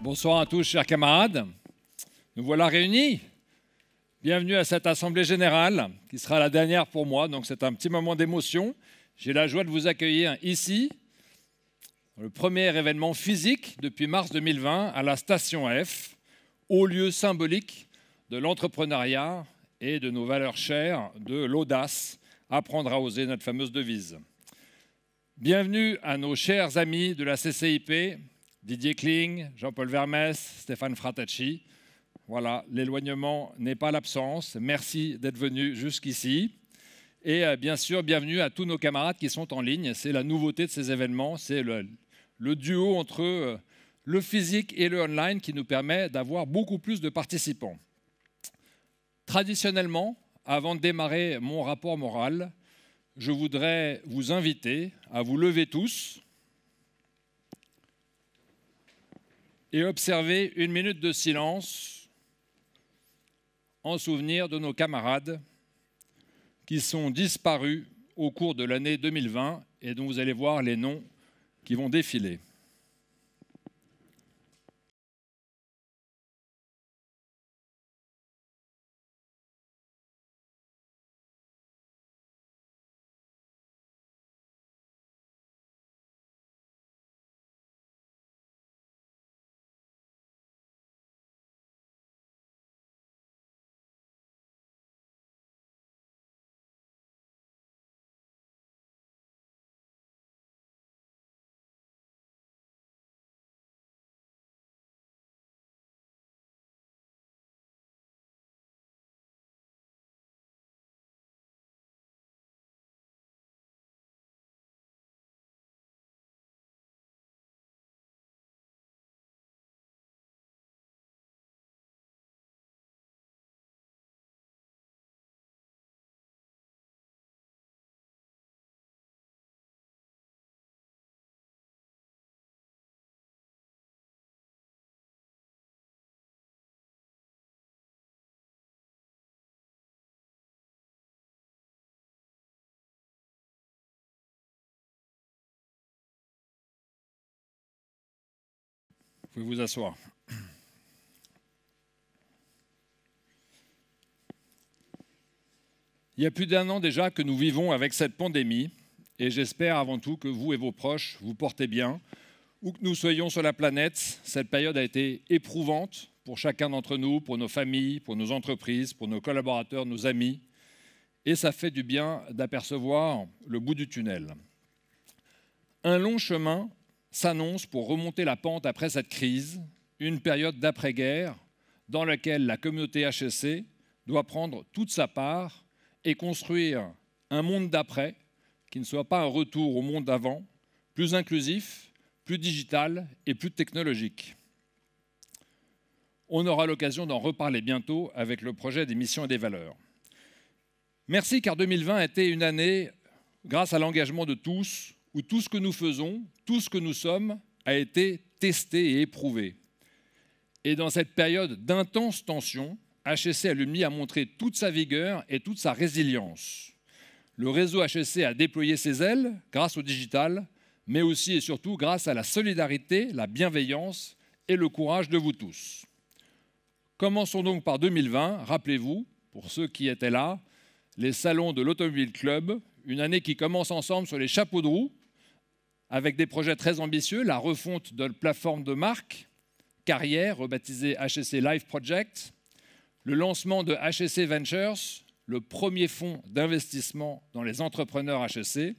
Bonsoir à tous, chers camarades. Nous voilà réunis. Bienvenue à cette Assemblée Générale, qui sera la dernière pour moi, donc c'est un petit moment d'émotion. J'ai la joie de vous accueillir ici, le premier événement physique depuis mars 2020 à la Station F, haut lieu symbolique de l'entrepreneuriat et de nos valeurs chères, de l'audace, apprendre à oser, notre fameuse devise. Bienvenue à nos chers amis de la CCIP, Didier Kling, Jean-Paul Vermès, Stéphane Fratacci. Voilà, l'éloignement n'est pas l'absence. Merci d'être venus jusqu'ici. Et bien sûr, bienvenue à tous nos camarades qui sont en ligne. C'est la nouveauté de ces événements, c'est le duo entre le physique et le online qui nous permet d'avoir beaucoup plus de participants. Traditionnellement, avant de démarrer mon rapport moral, je voudrais vous inviter à vous lever tous et observer une minute de silence en souvenir de nos camarades qui sont disparus au cours de l'année 2020 et dont vous allez voir les noms qui vont défiler. Vous pouvez vous asseoir. Il y a plus d'un an déjà que nous vivons avec cette pandémie et j'espère avant tout que vous et vos proches vous portez bien. Où que nous soyons sur la planète, cette période a été éprouvante pour chacun d'entre nous, pour nos familles, pour nos entreprises, pour nos collaborateurs, nos amis. Et ça fait du bien d'apercevoir le bout du tunnel. Un long chemin s'annonce pour remonter la pente après cette crise, une période d'après-guerre dans laquelle la communauté HEC doit prendre toute sa part et construire un monde d'après qui ne soit pas un retour au monde d'avant, plus inclusif, plus digital et plus technologique. On aura l'occasion d'en reparler bientôt avec le projet des missions et des valeurs. Merci car 2020 a été une année, grâce à l'engagement de tous, où tout ce que nous faisons, tout ce que nous sommes, a été testé et éprouvé. Et dans cette période d'intense tension, HEC Alumni a montré toute sa vigueur et toute sa résilience. Le réseau HEC a déployé ses ailes grâce au digital, mais aussi et surtout grâce à la solidarité, la bienveillance et le courage de vous tous. Commençons donc par 2020. Rappelez-vous, pour ceux qui étaient là, les salons de l'Automobile Club, une année qui commence ensemble sur les chapeaux de roue, avec des projets très ambitieux, la refonte de la plateforme de marque, Carrière, rebaptisée HEC Live Project, le lancement de HEC Ventures, le premier fonds d'investissement dans les entrepreneurs HEC,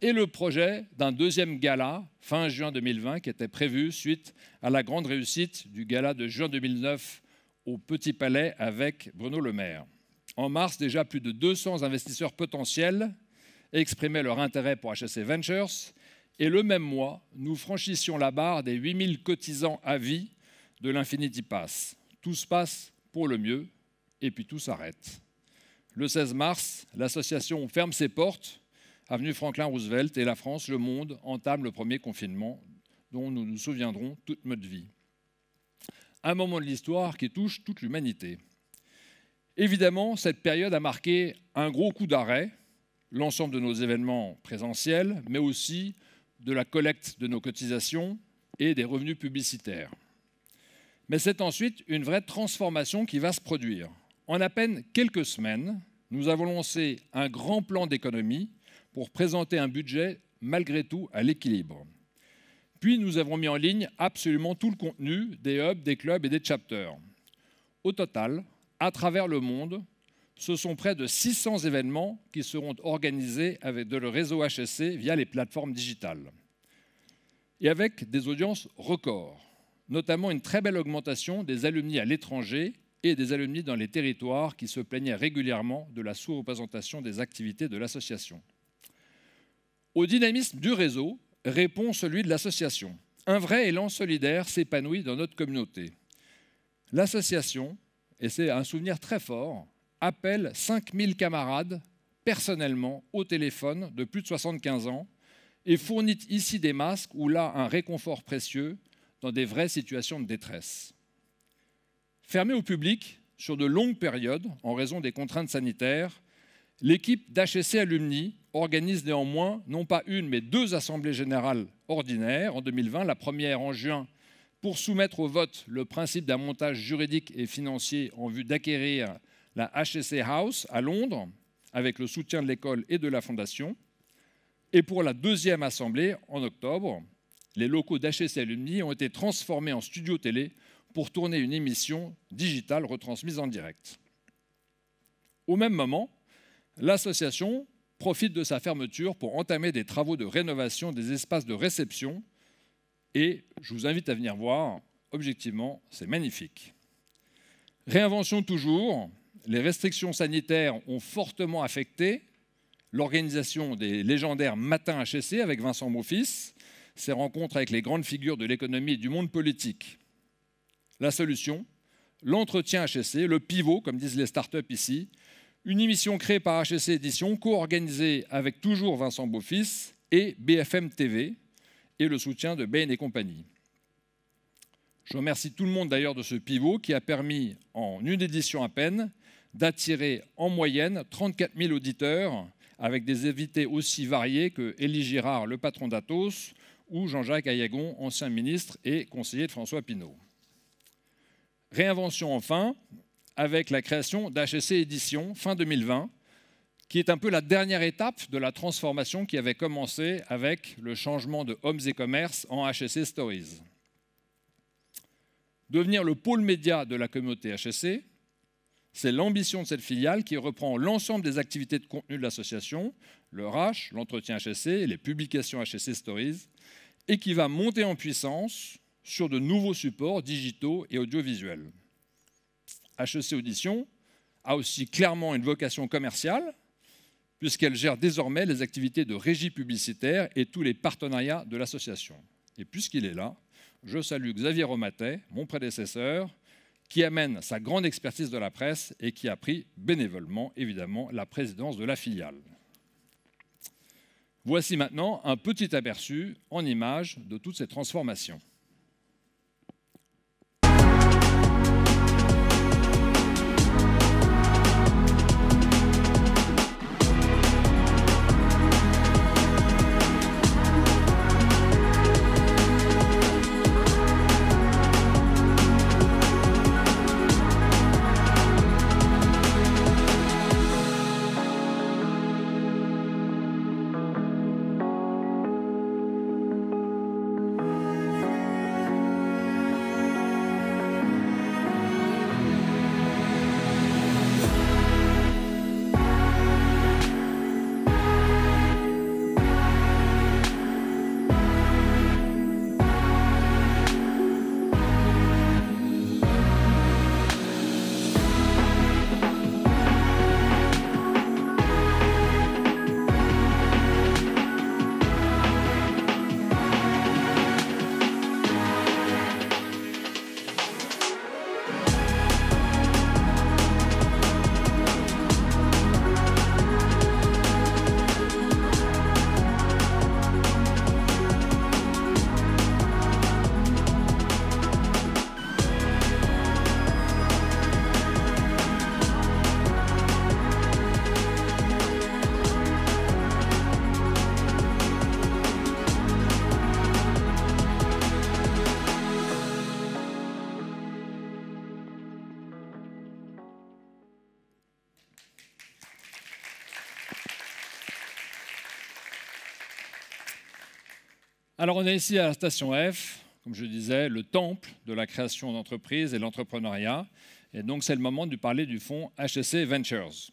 et le projet d'un deuxième gala, fin juin 2020, qui était prévu suite à la grande réussite du gala de juin 2009 au Petit Palais avec Bruno Le Maire. En mars, déjà plus de 200 investisseurs potentiels exprimaient leur intérêt pour HEC Ventures. Et le même mois, nous franchissions la barre des 8000 cotisants à vie de l'Infinity Pass. Tout se passe pour le mieux, et puis tout s'arrête. Le 16 mars, l'association ferme ses portes, avenue Franklin Roosevelt, et la France, le monde, entame le premier confinement dont nous nous souviendrons toute notre vie. Un moment de l'histoire qui touche toute l'humanité. Évidemment, cette période a marqué un gros coup d'arrêt, l'ensemble de nos événements présentiels, mais aussi de la collecte de nos cotisations et des revenus publicitaires. Mais c'est ensuite une vraie transformation qui va se produire. En à peine quelques semaines, nous avons lancé un grand plan d'économie pour présenter un budget malgré tout à l'équilibre. Puis nous avons mis en ligne absolument tout le contenu des hubs, des clubs et des chapters. Au total, à travers le monde, ce sont près de 600 événements qui seront organisés avec le réseau HSC via les plateformes digitales. Et avec des audiences records, notamment une très belle augmentation des alumni à l'étranger et des alumni dans les territoires qui se plaignaient régulièrement de la sous-représentation des activités de l'association. Au dynamisme du réseau répond celui de l'association. Un vrai élan solidaire s'épanouit dans notre communauté. L'association, et c'est un souvenir très fort, appelle 5000 camarades personnellement au téléphone de plus de 75 ans et fournit ici des masques ou là un réconfort précieux dans des vraies situations de détresse. Fermée au public sur de longues périodes en raison des contraintes sanitaires, l'équipe d'HSC Alumni organise néanmoins non pas une mais 2 assemblées générales ordinaires en 2020, la première en juin pour soumettre au vote le principe d'un montage juridique et financier en vue d'acquérir la HSC House à Londres avec le soutien de l'école et de la fondation. Et pour la 2e assemblée en octobre, les locaux d'HSC Alumni ont été transformés en studio télé pour tourner une émission digitale retransmise en direct. Au même moment, l'association profite de sa fermeture pour entamer des travaux de rénovation des espaces de réception et je vous invite à venir voir, objectivement, c'est magnifique. Réinvention toujours, les restrictions sanitaires ont fortement affecté l'organisation des légendaires Matins HSC avec Vincent Beaufils, ses rencontres avec les grandes figures de l'économie et du monde politique. La solution, l'entretien HSC, le pivot, comme disent les startups ici, une émission créée par HSC Éditions, co-organisée avec toujours Vincent Beaufils et BFM TV, et le soutien de Bain et compagnie. Je remercie tout le monde d'ailleurs de ce pivot qui a permis, en une édition à peine, d'attirer en moyenne 34 000 auditeurs avec des invités aussi variés que Élie Girard, le patron d'Atos, ou Jean-Jacques Ayagon, ancien ministre et conseiller de François Pinault. Réinvention enfin, avec la création d'HSC Éditions fin 2020, qui est un peu la dernière étape de la transformation qui avait commencé avec le changement de Hommes et Commerce en HSC Stories. Devenir le pôle média de la communauté HSC, c'est l'ambition de cette filiale qui reprend l'ensemble des activités de contenu de l'association, le RH, l'entretien HSC, les publications HSC Stories, et qui va monter en puissance sur de nouveaux supports digitaux et audiovisuels. HSC Audition a aussi clairement une vocation commerciale, puisqu'elle gère désormais les activités de régie publicitaire et tous les partenariats de l'association. Et puisqu'il est là, je salue Xavier Romatet, mon prédécesseur, qui amène sa grande expertise de la presse et qui a pris bénévolement, évidemment, la présidence de la filiale. Voici maintenant un petit aperçu en images de toutes ces transformations. Alors on est ici à la station F, comme je disais, le temple de la création d'entreprises et de l'entrepreneuriat. Et donc c'est le moment de parler du fonds HEC Ventures.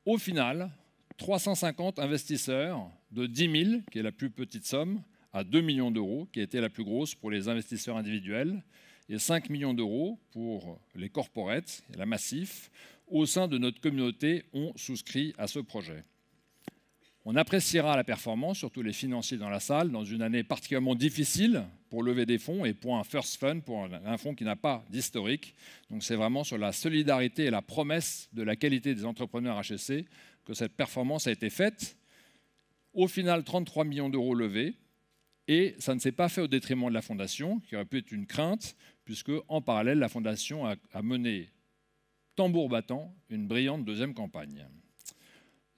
Au final, 350 investisseurs de 10 000, qui est la plus petite somme, à 2 millions d'euros, qui a été la plus grosse pour les investisseurs individuels, et 5 millions d'euros pour les corporates, la Massif, au sein de notre communauté, ont souscrit à ce projet. On appréciera la performance, surtout les financiers dans la salle, dans une année particulièrement difficile pour lever des fonds et pour un first fund, pour un fonds qui n'a pas d'historique. Donc c'est vraiment sur la solidarité et la promesse de la qualité des entrepreneurs HEC que cette performance a été faite. Au final, 33 millions d'euros levés. Et ça ne s'est pas fait au détriment de la Fondation, qui aurait pu être une crainte, puisque en parallèle, la Fondation a mené, tambour battant, une brillante deuxième campagne.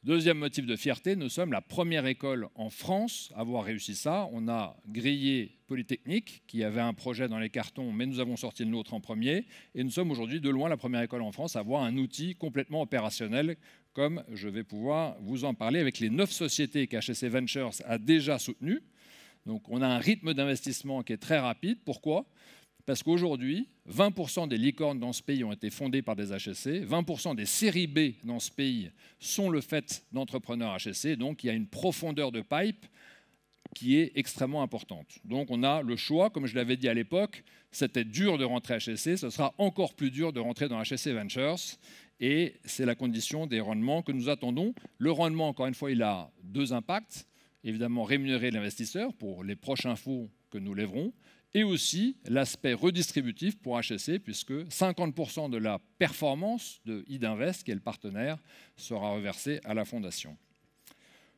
Deuxième motif de fierté, nous sommes la première école en France à avoir réussi ça. On a grillé Polytechnique, qui avait un projet dans les cartons, mais nous avons sorti le nôtre en premier. Et nous sommes aujourd'hui de loin la première école en France à avoir un outil complètement opérationnel, comme je vais pouvoir vous en parler avec les 9 sociétés qu'HEC Ventures a déjà soutenues. Donc on a un rythme d'investissement qui est très rapide. Pourquoi ? Parce qu'aujourd'hui, 20% des licornes dans ce pays ont été fondées par des HEC, 20% des séries B dans ce pays sont le fait d'entrepreneurs HEC, donc il y a une profondeur de pipe qui est extrêmement importante. Donc on a le choix, comme je l'avais dit à l'époque, c'était dur de rentrer HEC, ce sera encore plus dur de rentrer dans HEC Ventures, et c'est la condition des rendements que nous attendons. Le rendement, encore une fois, il a 2 impacts. Évidemment, rémunérer l'investisseur pour les prochains fonds que nous lèverons, et aussi l'aspect redistributif pour HEC, puisque 50% de la performance de Idinvest, qui est le partenaire, sera reversée à la Fondation.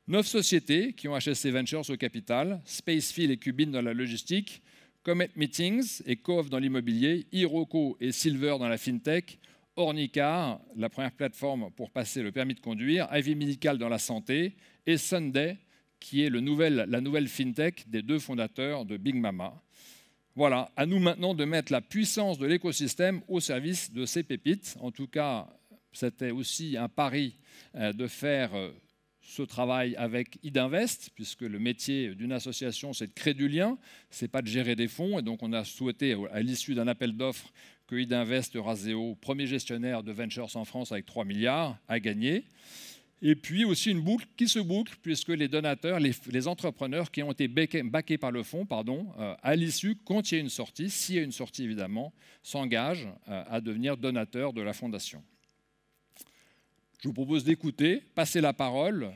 9 sociétés qui ont HEC Ventures au capital, Spacefield et Cubine dans la logistique, Comet Meetings et Cove dans l'immobilier, Iroko et Silver dans la fintech, Ornicar, la première plateforme pour passer le permis de conduire, Ivy Medical dans la santé et Sunday, qui est la nouvelle fintech des 2 fondateurs de Big Mama. Voilà, à nous maintenant de mettre la puissance de l'écosystème au service de ces pépites. En tout cas, c'était aussi un pari de faire ce travail avec Idinvest, puisque le métier d'une association, c'est de créer du lien, ce n'est pas de gérer des fonds. Et donc, on a souhaité, à l'issue d'un appel d'offres, que Idinvest Euraseo, premier gestionnaire de Ventures en France avec 3 milliards, a gagné. Et puis aussi une boucle qui se boucle, puisque les donateurs, les entrepreneurs qui ont été backés par le fonds, à l'issue, quand il y a une sortie, s'il y a une sortie évidemment, s'engagent à devenir donateurs de la Fondation. Je vous propose d'écouter, passer la parole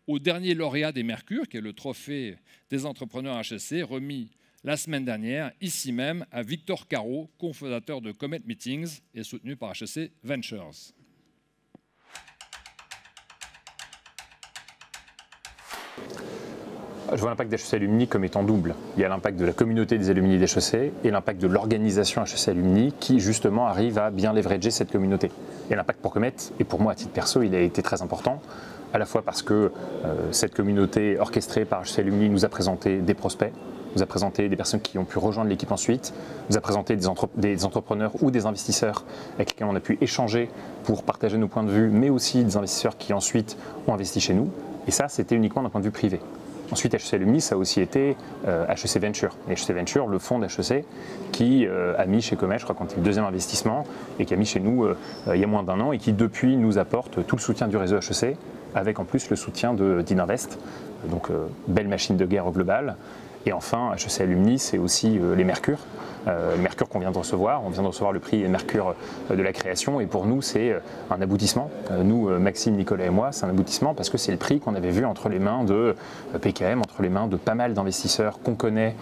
au dernier lauréat des Mercure, qui est le trophée des entrepreneurs HEC, remis la semaine dernière, ici même, à Victor Caro, cofondateur de Comet Meetings et soutenu par HEC Ventures. Je vois l'impact d'HEC Alumni comme étant double. Il y a l'impact de la communauté des alumni d'HEC et l'impact de l'organisation HEC Alumni qui justement arrive à bien leverager cette communauté. Et l'impact pour Comet, et pour moi à titre perso, il a été très important, à la fois parce que cette communauté orchestrée par HEC Alumni nous a présenté des prospects, nous a présenté des personnes qui ont pu rejoindre l'équipe ensuite, nous a présenté des entrepreneurs ou des investisseurs avec lesquels on a pu échanger pour partager nos points de vue, mais aussi des investisseurs qui ensuite ont investi chez nous. Et ça, c'était uniquement d'un point de vue privé. Ensuite, HEC Alumni, ça a aussi été HEC Venture. Et HEC Venture, le fonds d'HEC, qui a mis chez Comet, je crois, quand c'est le 2e investissement, et qui a mis chez nous il y a moins d'1 an, et qui depuis nous apporte tout le soutien du réseau HEC, avec en plus le soutien d'Idinvest. Donc, belle machine de guerre globale. Et enfin, HEC Alumni, c'est aussi les Mercure. Le Mercure qu'on vient de recevoir. On vient de recevoir le prix Mercure de la création. Et pour nous, c'est un aboutissement. Nous, Maxime, Nicolas et moi, c'est un aboutissement parce que c'est le prix qu'on avait vu entre les mains de PKM, entre les mains de pas mal d'investisseurs qu'on connaît,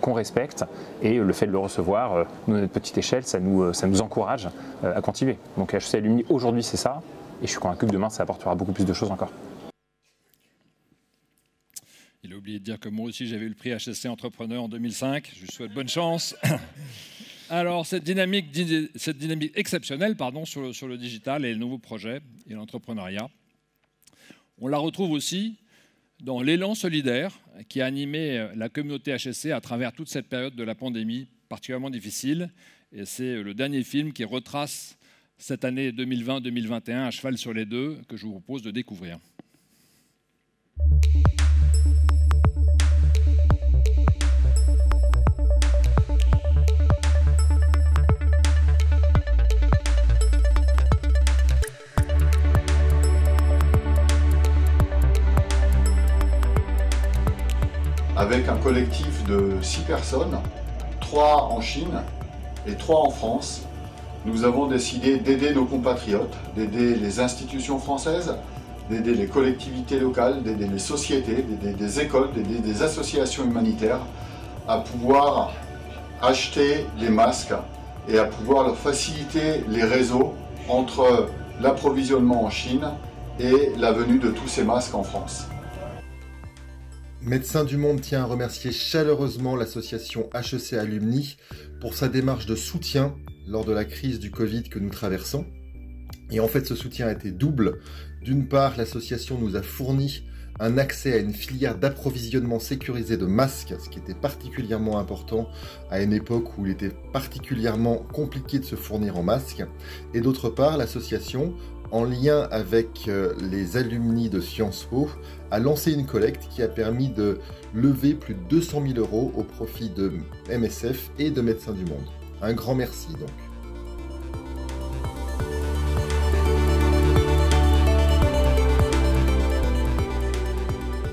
qu'on respecte. Et le fait de le recevoir, nous, à notre petite échelle, ça nous encourage à continuer. Donc HEC Alumni, aujourd'hui, c'est ça. Et je suis convaincu que demain, ça apportera beaucoup plus de choses encore. Il a oublié de dire que moi aussi j'avais eu le prix HEC Entrepreneur en 2005. Je lui souhaite bonne chance. Alors cette dynamique exceptionnelle sur le digital et les nouveaux projets et l'entrepreneuriat, on la retrouve aussi dans l'élan solidaire qui a animé la communauté HEC à travers toute cette période de la pandémie particulièrement difficile. Et c'est le dernier film qui retrace cette année 2020-2021 à cheval sur les 2 que je vous propose de découvrir. collectif de 6 personnes, 3 en Chine et 3 en France. Nous avons décidé d'aider nos compatriotes, d'aider les institutions françaises, d'aider les collectivités locales, d'aider les sociétés, d'aider des écoles, d'aider des associations humanitaires à pouvoir acheter les masques et à pouvoir leur faciliter les réseaux entre l'approvisionnement en Chine et la venue de tous ces masques en France. Médecins du Monde tient à remercier chaleureusement l'association HEC Alumni pour sa démarche de soutien lors de la crise du Covid que nous traversons. Et en fait, ce soutien a été double. D'une part, l'association nous a fourni un accès à une filière d'approvisionnement sécurisé de masques, ce qui était particulièrement important à une époque où il était particulièrement compliqué de se fournir en masques. Et d'autre part, l'association, en lien avec les alumni de Sciences Po, a lancé une collecte qui a permis de lever plus de 200 000 € au profit de MSF et de Médecins du Monde. Un grand merci donc.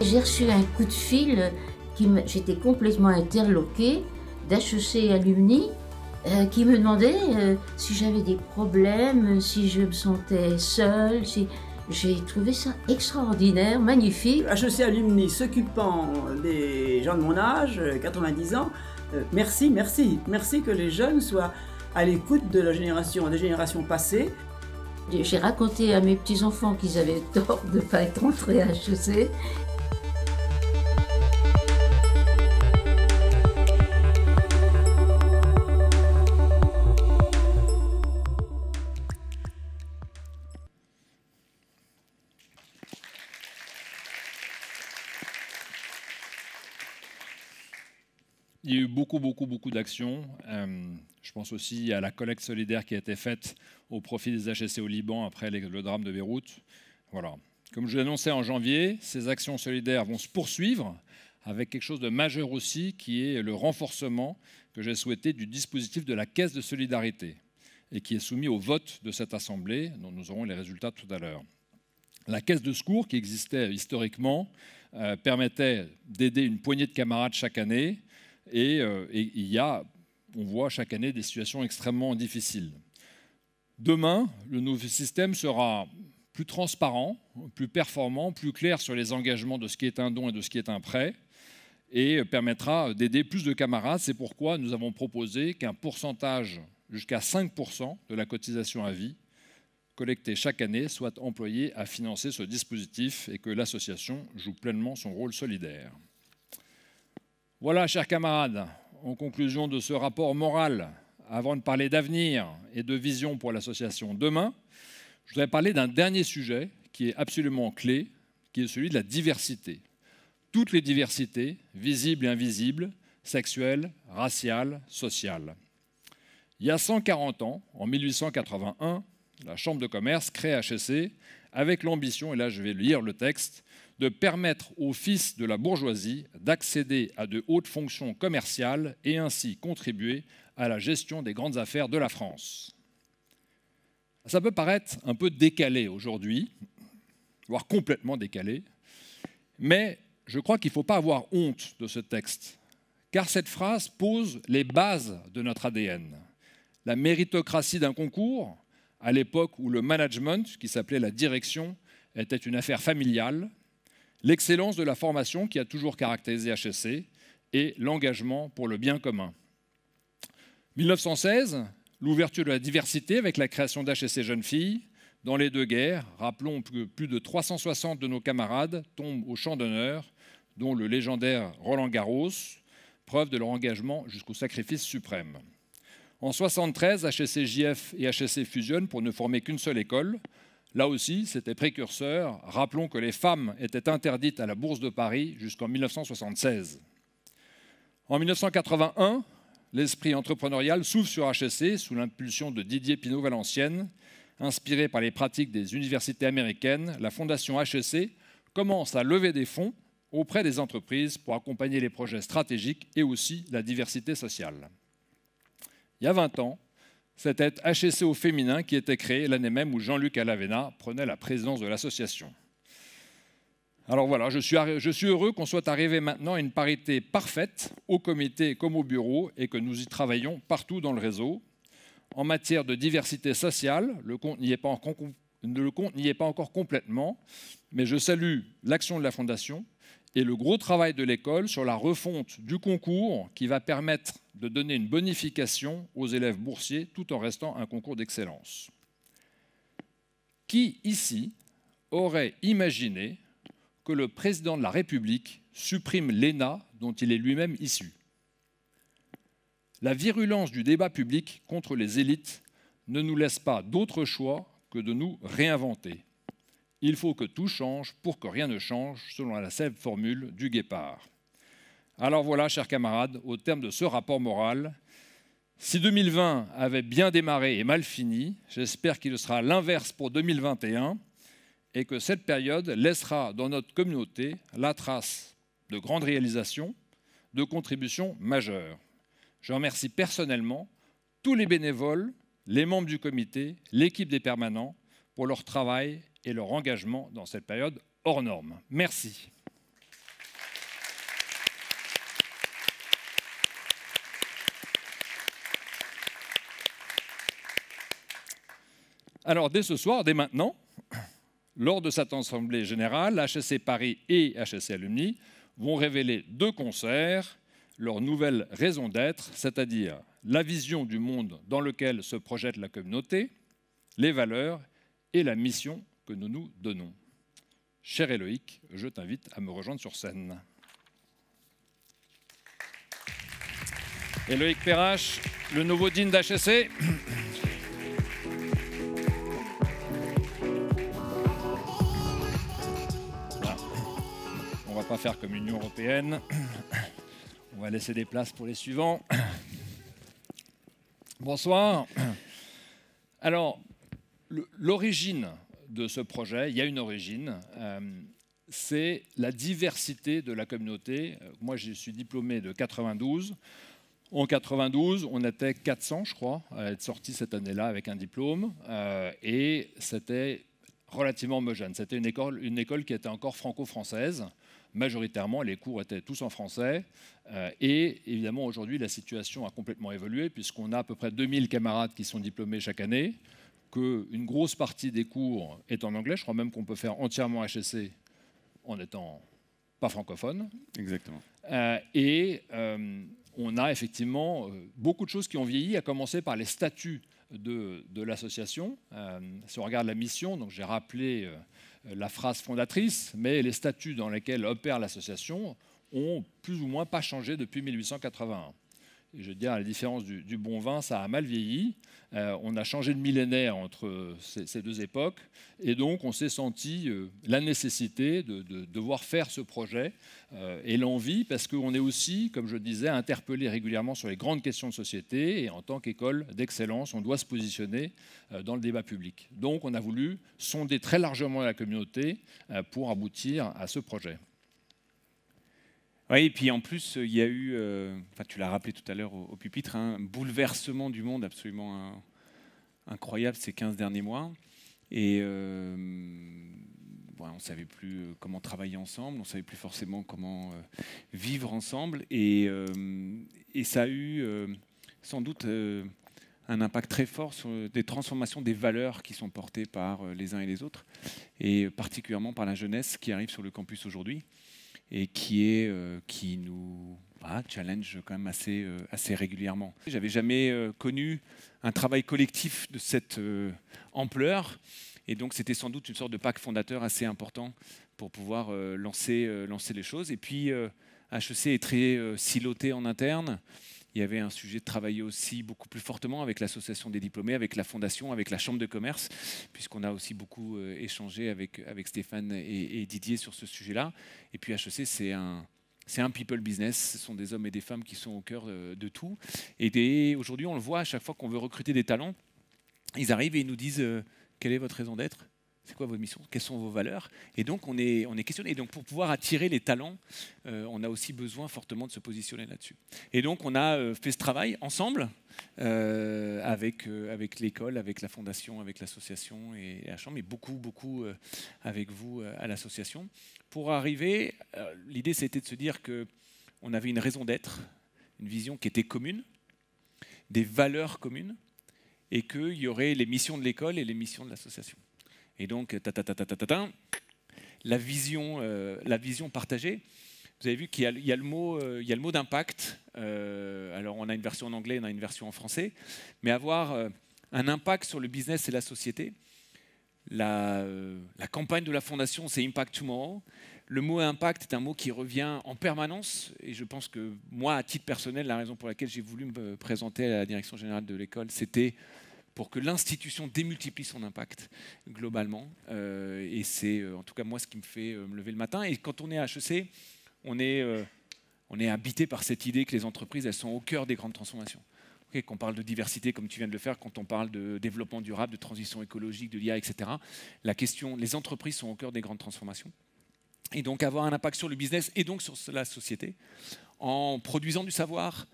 J'ai reçu un coup de fil, j'étais complètement interloquée, d'HEC Alumni, qui me demandait si j'avais des problèmes, si je me sentais seule. J'ai trouvé ça extraordinaire, magnifique. HEC Alumni s'occupant des gens de mon âge, 90 ans, merci que les jeunes soient à l'écoute de des générations passées. J'ai raconté à mes petits-enfants qu'ils avaient tort de ne pas être entrés à HEC. Il y a eu beaucoup d'actions. Je pense aussi à la collecte solidaire qui a été faite au profit des HEC au Liban après le drame de Beyrouth. Voilà. Comme je l'annonçais en janvier, ces actions solidaires vont se poursuivre avec quelque chose de majeur aussi, qui est le renforcement que j'ai souhaité du dispositif de la Caisse de solidarité et qui est soumis au vote de cette Assemblée, dont nous aurons les résultats tout à l'heure. La Caisse de secours, qui existait historiquement, permettait d'aider une poignée de camarades chaque année. Et on voit chaque année des situations extrêmement difficiles. Demain, le nouveau système sera plus transparent, plus performant, plus clair sur les engagements de ce qui est un don et de ce qui est un prêt, et permettra d'aider plus de camarades. C'est pourquoi nous avons proposé qu'un pourcentage jusqu'à 5% de la cotisation à vie collectée chaque année soit employé à financer ce dispositif et que l'association joue pleinement son rôle solidaire. Voilà, chers camarades, en conclusion de ce rapport moral, avant de parler d'avenir et de vision pour l'association demain, je voudrais parler d'un dernier sujet qui est absolument clé, qui est celui de la diversité. Toutes les diversités, visibles et invisibles, sexuelles, raciales, sociales. Il y a 140 ans, en 1881, la Chambre de commerce crée HEC avec l'ambition, et là je vais lire le texte, de permettre aux fils de la bourgeoisie d'accéder à de hautes fonctions commerciales et ainsi contribuer à la gestion des grandes affaires de la France. Ça peut paraître un peu décalé aujourd'hui, voire complètement décalé, mais je crois qu'il ne faut pas avoir honte de ce texte, car cette phrase pose les bases de notre ADN. La méritocratie d'un concours, à l'époque où le management, qui s'appelait la direction, était une affaire familiale, l'excellence de la formation qui a toujours caractérisé HEC et l'engagement pour le bien commun. 1916, l'ouverture de la diversité avec la création d'HEC Jeunes Filles. Dans les deux guerres, rappelons que plus de 360 de nos camarades tombent au champ d'honneur, dont le légendaire Roland Garros, preuve de leur engagement jusqu'au sacrifice suprême. En 1973, HEC JF et HEC fusionnent pour ne former qu'une seule école. Là aussi, c'était précurseur. Rappelons que les femmes étaient interdites à la Bourse de Paris jusqu'en 1976. En 1981, l'esprit entrepreneurial s'ouvre sur HEC sous l'impulsion de Didier Pineau-Valenciennes. Inspirée par les pratiques des universités américaines, la fondation HEC commence à lever des fonds auprès des entreprises pour accompagner les projets stratégiques et aussi la diversité sociale. Il y a 20 ans, c'était HEC au féminin qui était créé l'année même où Jean-Luc Alavena prenait la présidence de l'association. Alors voilà, je suis heureux qu'on soit arrivé maintenant à une parité parfaite au comité comme au bureau et que nous y travaillons partout dans le réseau. En matière de diversité sociale, le compte n'y est pas encore complètement, mais je salue l'action de la Fondation et le gros travail de l'école sur la refonte du concours qui va permettre de donner une bonification aux élèves boursiers tout en restant un concours d'excellence. Qui ici aurait imaginé que le président de la République supprime l'ENA dont il est lui-même issu? La virulence du débat public contre les élites ne nous laisse pas d'autre choix que de nous réinventer. Il faut que tout change pour que rien ne change, selon la célèbre formule du Guépard. Alors voilà, chers camarades, au terme de ce rapport moral, si 2020 avait bien démarré et mal fini, j'espère qu'il sera l'inverse pour 2021 et que cette période laissera dans notre communauté la trace de grandes réalisations, de contributions majeures. Je remercie personnellement tous les bénévoles, les membres du comité, l'équipe des permanents pour leur travail et leur engagement dans cette période hors norme. Merci. Alors, dès ce soir, dès maintenant, lors de cette assemblée générale, HEC Paris et HEC Alumni vont révéler 2 concerts leur nouvelle raison d'être, c'est-à-dire la vision du monde dans lequel se projette la communauté, les valeurs et la mission que nous nous donnons. Cher Éloïc, je t'invite à me rejoindre sur scène. Éloïc Perrache, le nouveau dean d'HEC. On ne va pas faire comme l'Union européenne. On va laisser des places pour les suivants. Bonsoir. Alors, l'origine de ce projet, il y a une origine, c'est la diversité de la communauté. Moi, je suis diplômé de 92. En 92, on était 400, je crois, à être sortis cette année-là avec un diplôme. Et c'était relativement homogène. C'était une école qui était encore franco-française. Majoritairement, les cours étaient tous en français. Et évidemment, aujourd'hui, la situation a complètement évolué puisqu'on a à peu près 2000 camarades qui sont diplômés chaque année, qu'une grosse partie des cours est en anglais. Je crois même qu'on peut faire entièrement HEC en n'étant pas francophone. Exactement. On a effectivement beaucoup de choses qui ont vieilli, à commencer par les statuts de l'association. Si on regarde la mission, donc j'ai rappelé la phrase fondatrice, mais les statuts dans lesquels opère l'association ont plus ou moins pas changé depuis 1881. Et je veux dire, à la différence du bon vin, ça a mal vieilli. On a changé de millénaire entre ces 2 époques. Et donc, on s'est senti la nécessité de devoir faire ce projet et l'envie, parce qu'on est aussi, comme je disais, interpellé régulièrement sur les grandes questions de société. Et en tant qu'école d'excellence, on doit se positionner dans le débat public. Donc, on a voulu sonder très largement la communauté pour aboutir à ce projet. Oui, et puis en plus, il y a eu, tu l'as rappelé tout à l'heure au pupitre, un bouleversement du monde absolument incroyable ces 15 derniers mois. Et on ne savait plus comment travailler ensemble, on ne savait plus forcément comment vivre ensemble. Et ça a eu sans doute un impact très fort sur des transformations des valeurs qui sont portées par les uns et les autres, et particulièrement par la jeunesse qui arrive sur le campus aujourd'hui et qui nous challenge quand même assez régulièrement. J'avais jamais connu un travail collectif de cette ampleur, et donc c'était sans doute une sorte de pacte fondateur assez important pour pouvoir lancer les choses. Et puis HEC est très siloté en interne. Il y avait un sujet de travailler aussi beaucoup plus fortement avec l'association des diplômés, avec la fondation, avec la chambre de commerce, puisqu'on a aussi beaucoup échangé avec Stéphane et Didier sur ce sujet-là. Et puis HEC, c'est un people business. Ce sont des hommes et des femmes qui sont au cœur de tout. Et aujourd'hui, on le voit à chaque fois qu'on veut recruter des talents, ils arrivent et ils nous disent quelle est votre raison d'être ? C'est quoi votre mission? Quelles sont vos valeurs? Et donc, on est questionné. Et donc, pour pouvoir attirer les talents, on a aussi besoin fortement de se positionner là-dessus. Et donc, on a fait ce travail ensemble avec l'école, avec la fondation, avec l'association et la chambre, mais beaucoup avec vous à l'association. Pour arriver, l'idée, c'était de se dire qu'on avait une raison d'être, une vision qui était commune, des valeurs communes, et qu'il y aurait les missions de l'école et les missions de l'association. Et donc, la vision partagée. Vous avez vu qu'il y a le mot d'impact. Alors, on a une version en anglais, on a une version en français. Mais avoir un impact sur le business et la société. La campagne de la Fondation, c'est Impact Tomorrow. Le mot impact est un mot qui revient en permanence. Et je pense que moi, à titre personnel, la raison pour laquelle j'ai voulu me présenter à la direction générale de l'école, c'était pour que l'institution démultiplie son impact globalement. Et c'est en tout cas moi ce qui me fait me lever le matin. Et quand on est à HEC, on est habité par cette idée que les entreprises, elles sont au cœur des grandes transformations. Okay, qu'on parle de diversité comme tu viens de le faire, quand on parle de développement durable, de transition écologique, de l'IA, etc. Les entreprises sont au cœur des grandes transformations. Et donc avoir un impact sur le business et donc sur la société, en produisant du savoir,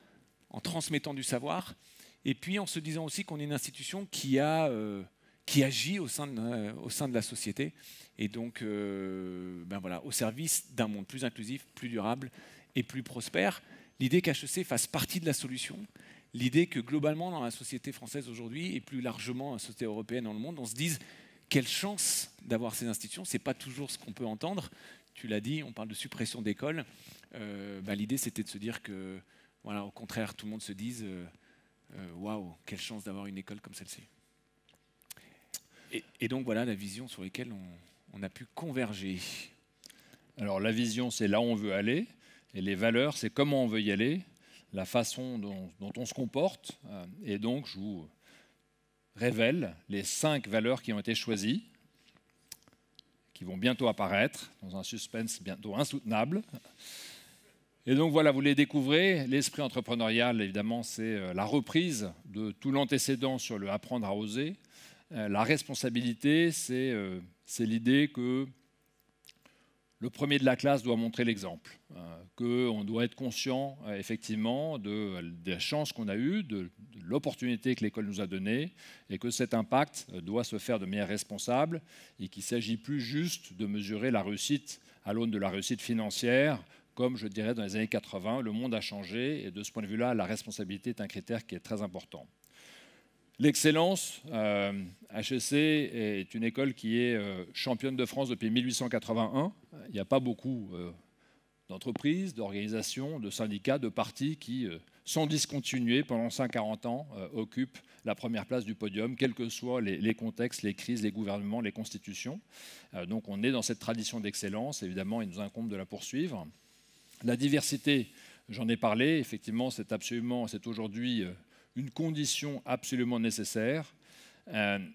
en transmettant du savoir, et puis en se disant aussi qu'on est une institution qui agit au sein de la société, et donc au service d'un monde plus inclusif, plus durable et plus prospère. L'idée qu'HEC fasse partie de la solution, l'idée que globalement dans la société française aujourd'hui, et plus largement dans la société européenne dans le monde, on se dise quelle chance d'avoir ces institutions. Ce n'est pas toujours ce qu'on peut entendre. Tu l'as dit, on parle de suppression d'écoles. L'idée c'était de se dire que, voilà, au contraire, tout le monde se dise waouh, quelle chance d'avoir une école comme celle-ci. Et donc voilà la vision sur laquelle on a pu converger. Alors la vision, c'est là où on veut aller, et les valeurs, c'est comment on veut y aller, la façon dont on se comporte. Et donc je vous révèle les 5 valeurs qui ont été choisies, qui vont bientôt apparaître dans un suspense bientôt insoutenable. Et donc voilà, vous les découvrez. L'esprit entrepreneurial, évidemment, c'est la reprise de tout l'antécédent sur le apprendre à oser. La responsabilité, c'est l'idée que le premier de la classe doit montrer l'exemple, qu'on doit être conscient effectivement des chances qu'on a eues, de l'opportunité que l'école nous a donnée, et que cet impact doit se faire de manière responsable, et qu'il ne s'agit plus juste de mesurer la réussite à l'aune de la réussite financière. Comme je dirais dans les années 80, le monde a changé, et de ce point de vue-là, la responsabilité est un critère qui est très important. L'excellence, HEC est une école qui est championne de France depuis 1881. Il n'y a pas beaucoup d'entreprises, d'organisations, de syndicats, de partis qui, sans discontinuer pendant 140 ans, occupent la première place du podium, quels que soient les contextes, les crises, les gouvernements, les constitutions. Donc on est dans cette tradition d'excellence. Évidemment, il nous incombe de la poursuivre. La diversité, j'en ai parlé, effectivement, c'est aujourd'hui une condition absolument nécessaire.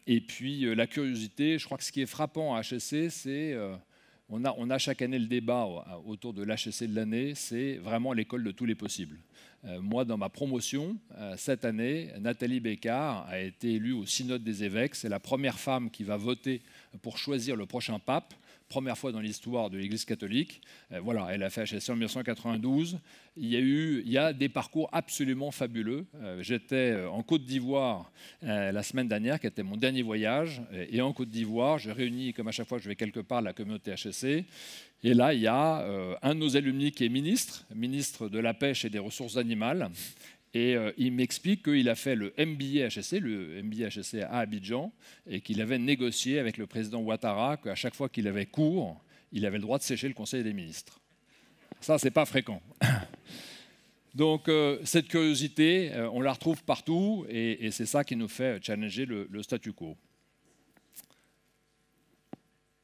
Et puis la curiosité, je crois que ce qui est frappant à HEC, c'est on a chaque année le débat autour de l'HEC de l'année, c'est vraiment l'école de tous les possibles. Moi, dans ma promotion, cette année, Nathalie Bécard a été élue au Synode des évêques. C'est la première femme qui va voter pour choisir le prochain pape. Première fois dans l'histoire de l'Église catholique. Voilà, elle a fait HEC en 1992. Il y a des parcours absolument fabuleux. J'étais en Côte d'Ivoire la semaine dernière, qui était mon dernier voyage. Et en Côte d'Ivoire, je réunis, comme à chaque fois que je vais quelque part, la communauté HEC. Et là, il y a un de nos alumni qui est ministre de la pêche et des ressources animales. Et il m'explique qu'il a fait le MBA HEC à Abidjan, et qu'il avait négocié avec le président Ouattara qu'à chaque fois qu'il avait cours, il avait le droit de sécher le Conseil des ministres. Ça, c'est pas fréquent. Donc cette curiosité, on la retrouve partout, et c'est ça qui nous fait challenger le statu quo.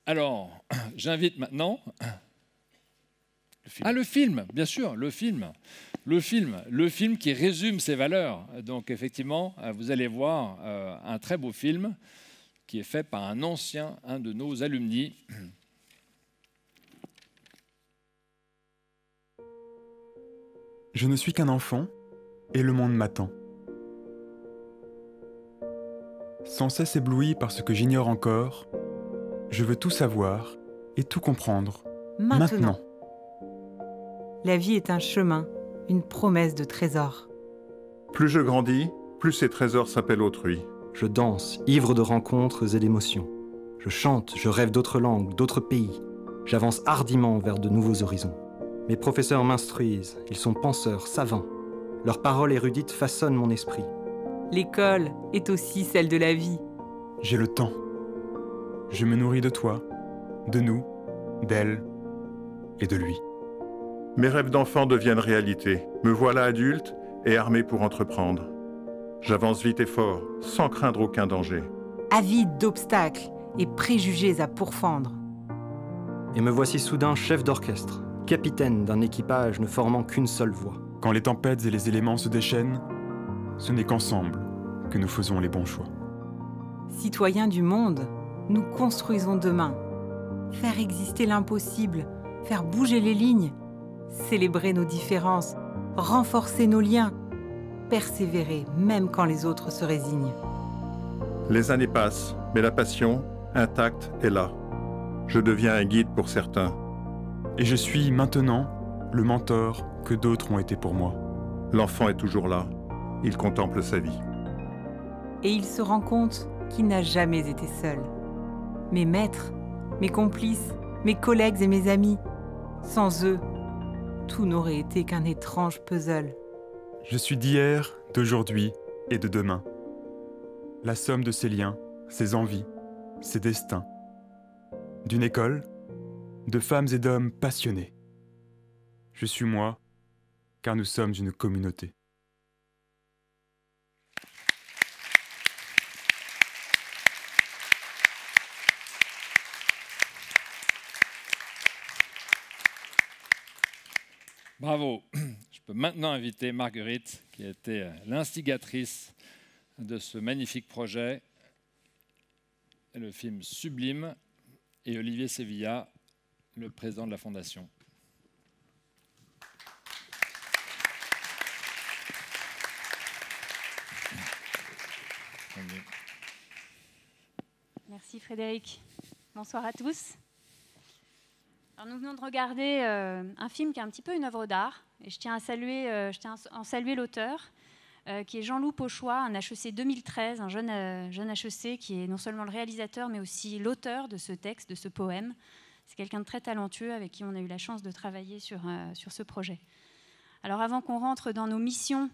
Alors, j'invite maintenant... le film, bien sûr, le film qui résume ces valeurs. Donc effectivement, vous allez voir un très beau film qui est fait par un de nos alumni. Je ne suis qu'un enfant et le monde m'attend. Sans cesse ébloui par ce que j'ignore encore, Je veux tout savoir et tout comprendre. Maintenant. La vie est un chemin, une promesse de trésor. Plus je grandis, plus ces trésors s'appellent autrui. Je danse, ivre de rencontres et d'émotions. Je chante, je rêve d'autres langues, d'autres pays. J'avance hardiment vers de nouveaux horizons. Mes professeurs m'instruisent, ils sont penseurs, savants. Leurs paroles érudites façonnent mon esprit. L'école est aussi celle de la vie. J'ai le temps. Je me nourris de toi, de nous, d'elle et de lui. Mes rêves d'enfant deviennent réalité. Me voilà adulte et armé pour entreprendre. J'avance vite et fort, sans craindre aucun danger. Avide d'obstacles et préjugés à pourfendre. Et me voici soudain chef d'orchestre, capitaine d'un équipage ne formant qu'une seule voix. Quand les tempêtes et les éléments se déchaînent, ce n'est qu'ensemble que nous faisons les bons choix. Citoyens du monde, nous construisons demain. Faire exister l'impossible, faire bouger les lignes, célébrer nos différences, renforcer nos liens, persévérer même quand les autres se résignent. Les années passent, mais la passion, intacte, est là. Je deviens un guide pour certains. Et je suis maintenant le mentor que d'autres ont été pour moi. L'enfant est toujours là. Il contemple sa vie. Et il se rend compte qu'il n'a jamais été seul. Mes maîtres, mes complices, mes collègues et mes amis, sans eux, tout n'aurait été qu'un étrange puzzle. Je suis d'hier, d'aujourd'hui et de demain. La somme de ses liens, ses envies, ses destins. D'une école, de femmes et d'hommes passionnés. Je suis moi, car nous sommes une communauté. Bravo. Je peux maintenant inviter Marguerite, qui a été l'instigatrice de ce magnifique projet, le film Sublime, et Olivier Sevilla, le président de la Fondation. Merci Frédéric. Bonsoir à tous. Alors nous venons de regarder un film qui est un petit peu une œuvre d'art, et je tiens à en saluer l'auteur, qui est Jean-Loup Pochois, un HEC 2013, un jeune HEC qui est non seulement le réalisateur, mais aussi l'auteur de ce texte, de ce poème. C'est quelqu'un de très talentueux avec qui on a eu la chance de travailler sur ce projet. Alors avant qu'on rentre dans nos missions,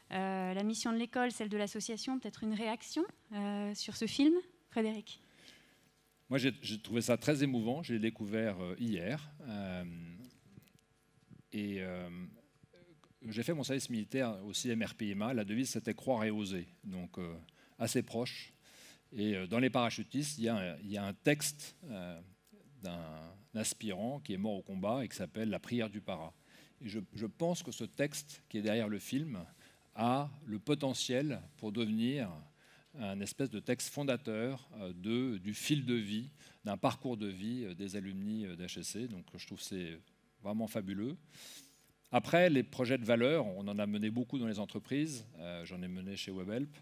la mission de l'école, celle de l'association, peut-être une réaction sur ce film, Frédéric? Moi, j'ai trouvé ça très émouvant. Je l'ai découvert hier. J'ai fait mon service militaire au CMRPMA. La devise, c'était croire et oser. Donc, assez proche. Et dans les parachutistes, il y a un texte d'un aspirant qui est mort au combat et qui s'appelle « La prière du para ». Et je pense que ce texte qui est derrière le film a le potentiel pour devenir un espèce de texte fondateur du fil de vie, d'un parcours de vie des alumni d'HEC. Donc je trouve que c'est vraiment fabuleux. Après, les projets de valeur, on en a mené beaucoup dans les entreprises. J'en ai mené chez WebHelp.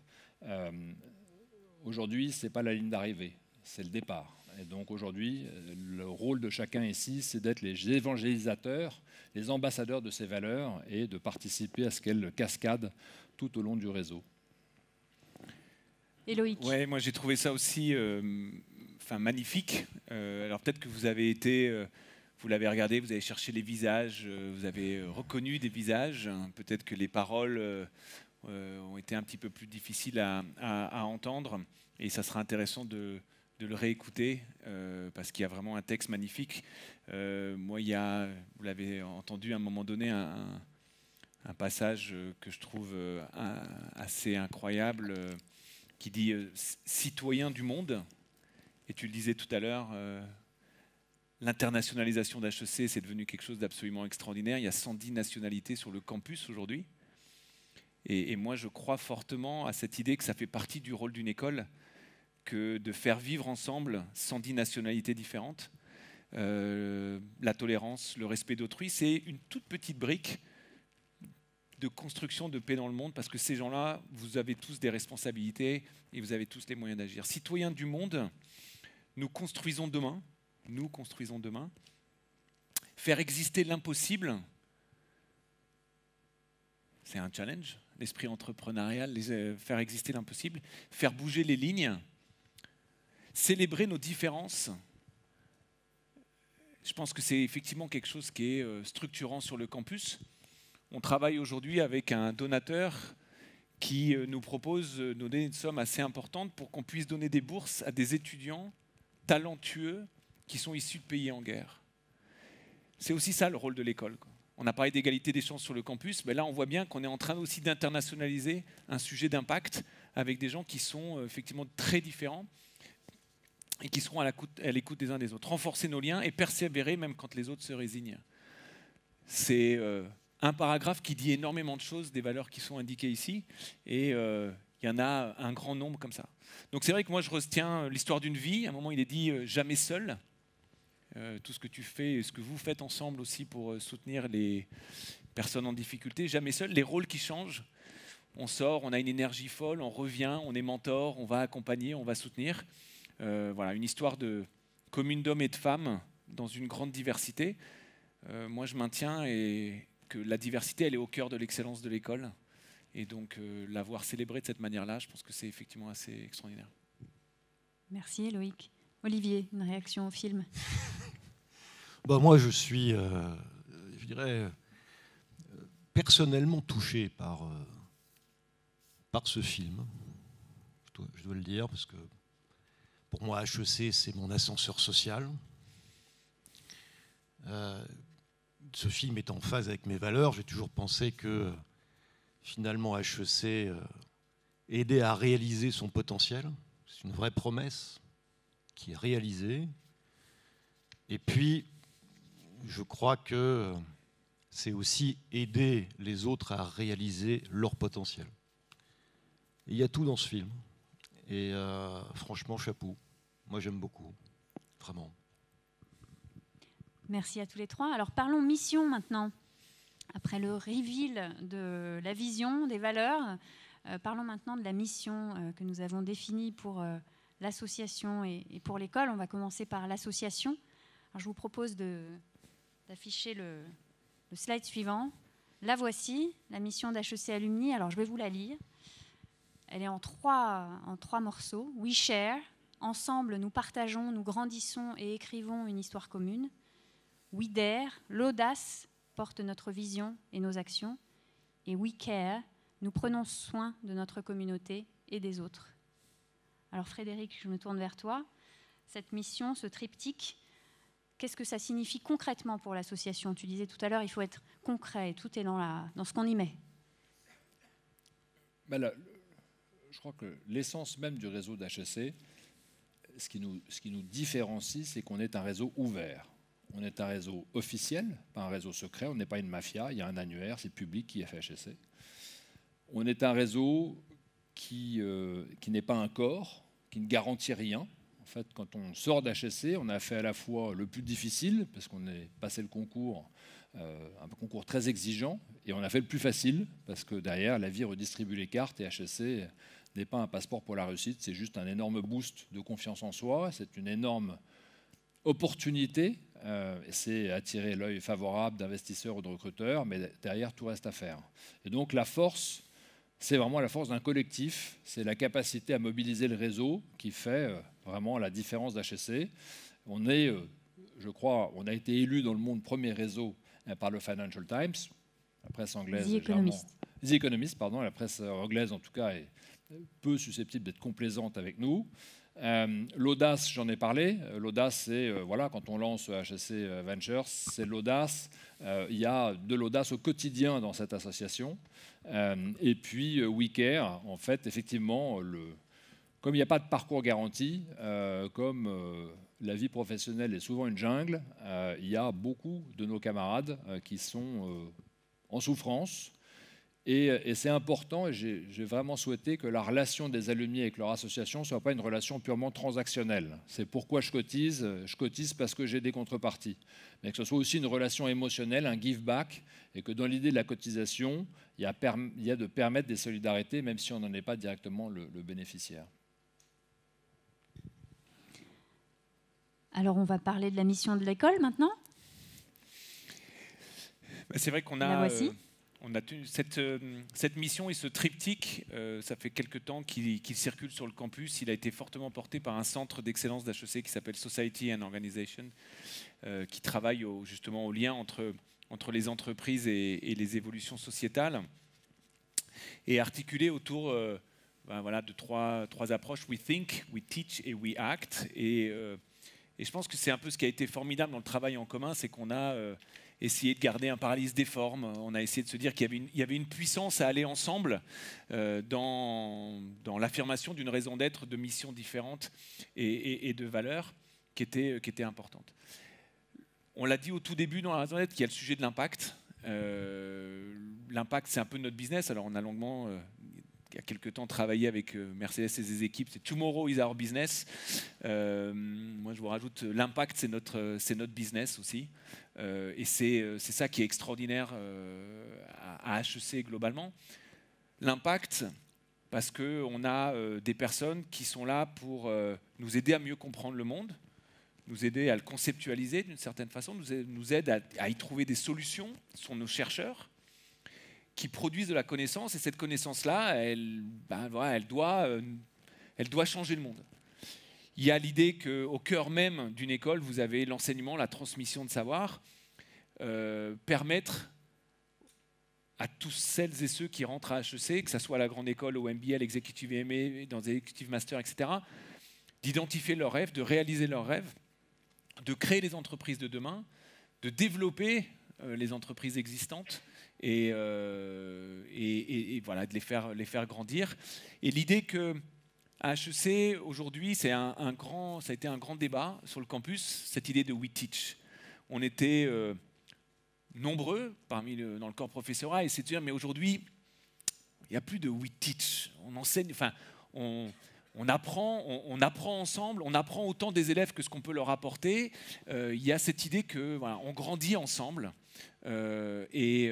Aujourd'hui, ce n'est pas la ligne d'arrivée, c'est le départ. Et donc aujourd'hui, le rôle de chacun ici, c'est d'être les évangélisateurs, les ambassadeurs de ces valeurs et de participer à ce qu'elles cascadent tout au long du réseau. Éloïc. Ouais, moi j'ai trouvé ça aussi magnifique. Alors peut-être que vous avez été, vous l'avez regardé, vous avez cherché les visages, vous avez reconnu des visages. Peut-être que les paroles ont été un petit peu plus difficiles à entendre. Et ça sera intéressant de le réécouter parce qu'il y a vraiment un texte magnifique. Moi, il y a, vous l'avez entendu à un moment donné, un passage que je trouve assez incroyable. Qui dit citoyen du monde, et tu le disais tout à l'heure, l'internationalisation d'HEC, c'est devenu quelque chose d'absolument extraordinaire. Il y a 110 nationalités sur le campus aujourd'hui. Et moi, je crois fortement à cette idée que ça fait partie du rôle d'une école, que de faire vivre ensemble 110 nationalités différentes. La tolérance, le respect d'autrui, c'est une toute petite brique de construction de paix dans le monde, parce que ces gens-là, vous avez tous des responsabilités et vous avez tous les moyens d'agir. Citoyens du monde, nous construisons demain. Nous construisons demain. Faire exister l'impossible, c'est un challenge. L'esprit entrepreneurial, faire exister l'impossible. Faire bouger les lignes. Célébrer nos différences. Je pense que c'est effectivement quelque chose qui est structurant sur le campus. On travaille aujourd'hui avec un donateur qui nous propose de donner une somme assez importante pour qu'on puisse donner des bourses à des étudiants talentueux qui sont issus de pays en guerre. C'est aussi ça le rôle de l'école. On a parlé d'égalité des chances sur le campus, mais là on voit bien qu'on est en train aussi d'internationaliser un sujet d'impact avec des gens qui sont effectivement très différents et qui seront à l'écoute des uns des autres. Renforcer nos liens et persévérer même quand les autres se résignent. C'est un paragraphe qui dit énormément de choses des valeurs qui sont indiquées ici, et il y en a un grand nombre comme ça. Donc c'est vrai que moi je retiens l'histoire d'une vie. À un moment il est dit jamais seul. Tout ce que tu fais et ce que vous faites ensemble aussi pour soutenir les personnes en difficulté, jamais seul. Les rôles qui changent. On sort, on a une énergie folle, on revient, on est mentor, on va accompagner, on va soutenir. Voilà, une histoire de commune d'hommes et de femmes dans une grande diversité. Moi je maintiens que la diversité elle est au cœur de l'excellence de l'école. Et donc l'avoir célébré de cette manière-là, je pense que c'est effectivement assez extraordinaire. Merci Loïc. Olivier, une réaction au film? Moi, je suis, je dirais, personnellement touché par ce film. Je dois le dire, parce que pour moi, HEC, c'est mon ascenseur social. Ce film est en phase avec mes valeurs. J'ai toujours pensé que, finalement, HEC aidait à réaliser son potentiel. C'est une vraie promesse qui est réalisée. Et puis, je crois que c'est aussi aider les autres à réaliser leur potentiel. Et il y a tout dans ce film. Et franchement, chapeau. Moi, j'aime beaucoup. Vraiment. Merci à tous les trois. Alors, parlons mission maintenant. Après le reveal de la vision, des valeurs, parlons maintenant de la mission que nous avons définie pour l'association et pour l'école. On va commencer par l'association. Alors, je vous propose d'afficher le slide suivant. La voici, la mission d'HEC Alumni. Alors, je vais vous la lire. Elle est en trois morceaux. We share. Ensemble, nous partageons, nous grandissons et écrivons une histoire commune. We dare. L'audace porte notre vision et nos actions. Et we care. Nous prenons soin de notre communauté et des autres. Alors Frédéric, je me tourne vers toi. Cette mission, ce triptyque, qu'est-ce que ça signifie concrètement pour l'association? Tu disais tout à l'heure, il faut être concret, tout est dans ce qu'on y met. Je crois que l'essence même du réseau d'HEC, ce qui nous différencie, c'est qu'on est un réseau ouvert. On est un réseau officiel, pas un réseau secret, on n'est pas une mafia, il y a un annuaire, c'est public qui a fait HEC. On est un réseau qui n'est pas un corps, qui ne garantit rien. En fait, quand on sort d'HEC, on a fait à la fois le plus difficile, parce qu'on est passé le concours, un concours très exigeant, et on a fait le plus facile, parce que derrière, la vie redistribue les cartes, et HEC n'est pas un passeport pour la réussite, c'est juste un énorme boost de confiance en soi, c'est une énorme opportunité, c'est attirer l'œil favorable d'investisseurs ou de recruteurs, mais derrière, tout reste à faire. Et donc la force, c'est vraiment la force d'un collectif, c'est la capacité à mobiliser le réseau qui fait vraiment la différence d'HEC. On est, je crois, on a été élu dans le monde premier réseau par le Financial Times, la presse anglaise. The Economist, pardon, la presse anglaise en tout cas est peu susceptible d'être complaisante avec nous. L'audace, j'en ai parlé. L'audace, c'est voilà, quand on lance HEC Ventures, c'est l'audace. Il y a de l'audace au quotidien dans cette association. Et puis We Care, en fait, effectivement, comme il n'y a pas de parcours garanti, comme la vie professionnelle est souvent une jungle, il y a beaucoup de nos camarades qui sont en souffrance. Et c'est important, et j'ai vraiment souhaité que la relation des alumni avec leur association ne soit pas une relation purement transactionnelle. C'est pourquoi je cotise parce que j'ai des contreparties. Mais que ce soit aussi une relation émotionnelle, un give-back, et que dans l'idée de la cotisation, il y a de permettre des solidarités, même si on n'en est pas directement le bénéficiaire. Alors, on va parler de la mission de l'école maintenant. C'est vrai qu'on a tenu cette mission et ce triptyque, ça fait quelque temps qu'il circule sur le campus. Il a été fortement porté par un centre d'excellence d'HEC qui s'appelle Society and Organization, qui travaille justement au lien entre les entreprises et les évolutions sociétales, et articulé autour de trois approches: we think, we teach et we act. Et je pense que c'est un peu ce qui a été formidable dans le travail en commun, c'est qu'on a essayer de garder un paralysme des formes. On a essayé de se dire qu'il y avait une puissance à aller ensemble dans l'affirmation d'une raison d'être, de missions différentes et de valeurs qui étaient importantes. On l'a dit au tout début dans la raison d'être qu'il y a le sujet de l'impact. L'impact, c'est un peu notre business. Alors on a longuement, il y a quelques temps, travaillé avec Mercedes et ses équipes. C'est Tomorrow is our business. Moi, je vous rajoute, l'impact, c'est notre business aussi. Et c'est ça qui est extraordinaire à HEC globalement. L'impact, parce qu'on a des personnes qui sont là pour nous aider à mieux comprendre le monde, nous aider à le conceptualiser d'une certaine façon, nous aident à y trouver des solutions. Ce sont nos chercheurs qui produisent de la connaissance, et cette connaissance-là, elle doit changer le monde. Il y a l'idée qu'au cœur même d'une école, vous avez l'enseignement, la transmission de savoir, permettre à tous celles et ceux qui rentrent à HEC, que ce soit à la grande école, au MBA, à l'Executive MA, dans les Executive Master, etc., d'identifier leurs rêves, de réaliser leurs rêves, de créer les entreprises de demain, de développer les entreprises existantes et voilà, de les faire grandir. Et l'idée que à HEC, aujourd'hui, ça a été un grand débat sur le campus, cette idée de We Teach. On était nombreux dans le corps professoral, et c'est de dire, mais aujourd'hui, il n'y a plus de We Teach. On enseigne, enfin, on apprend ensemble, on apprend autant des élèves que ce qu'on peut leur apporter. Il y a cette idée que voilà, on grandit ensemble, et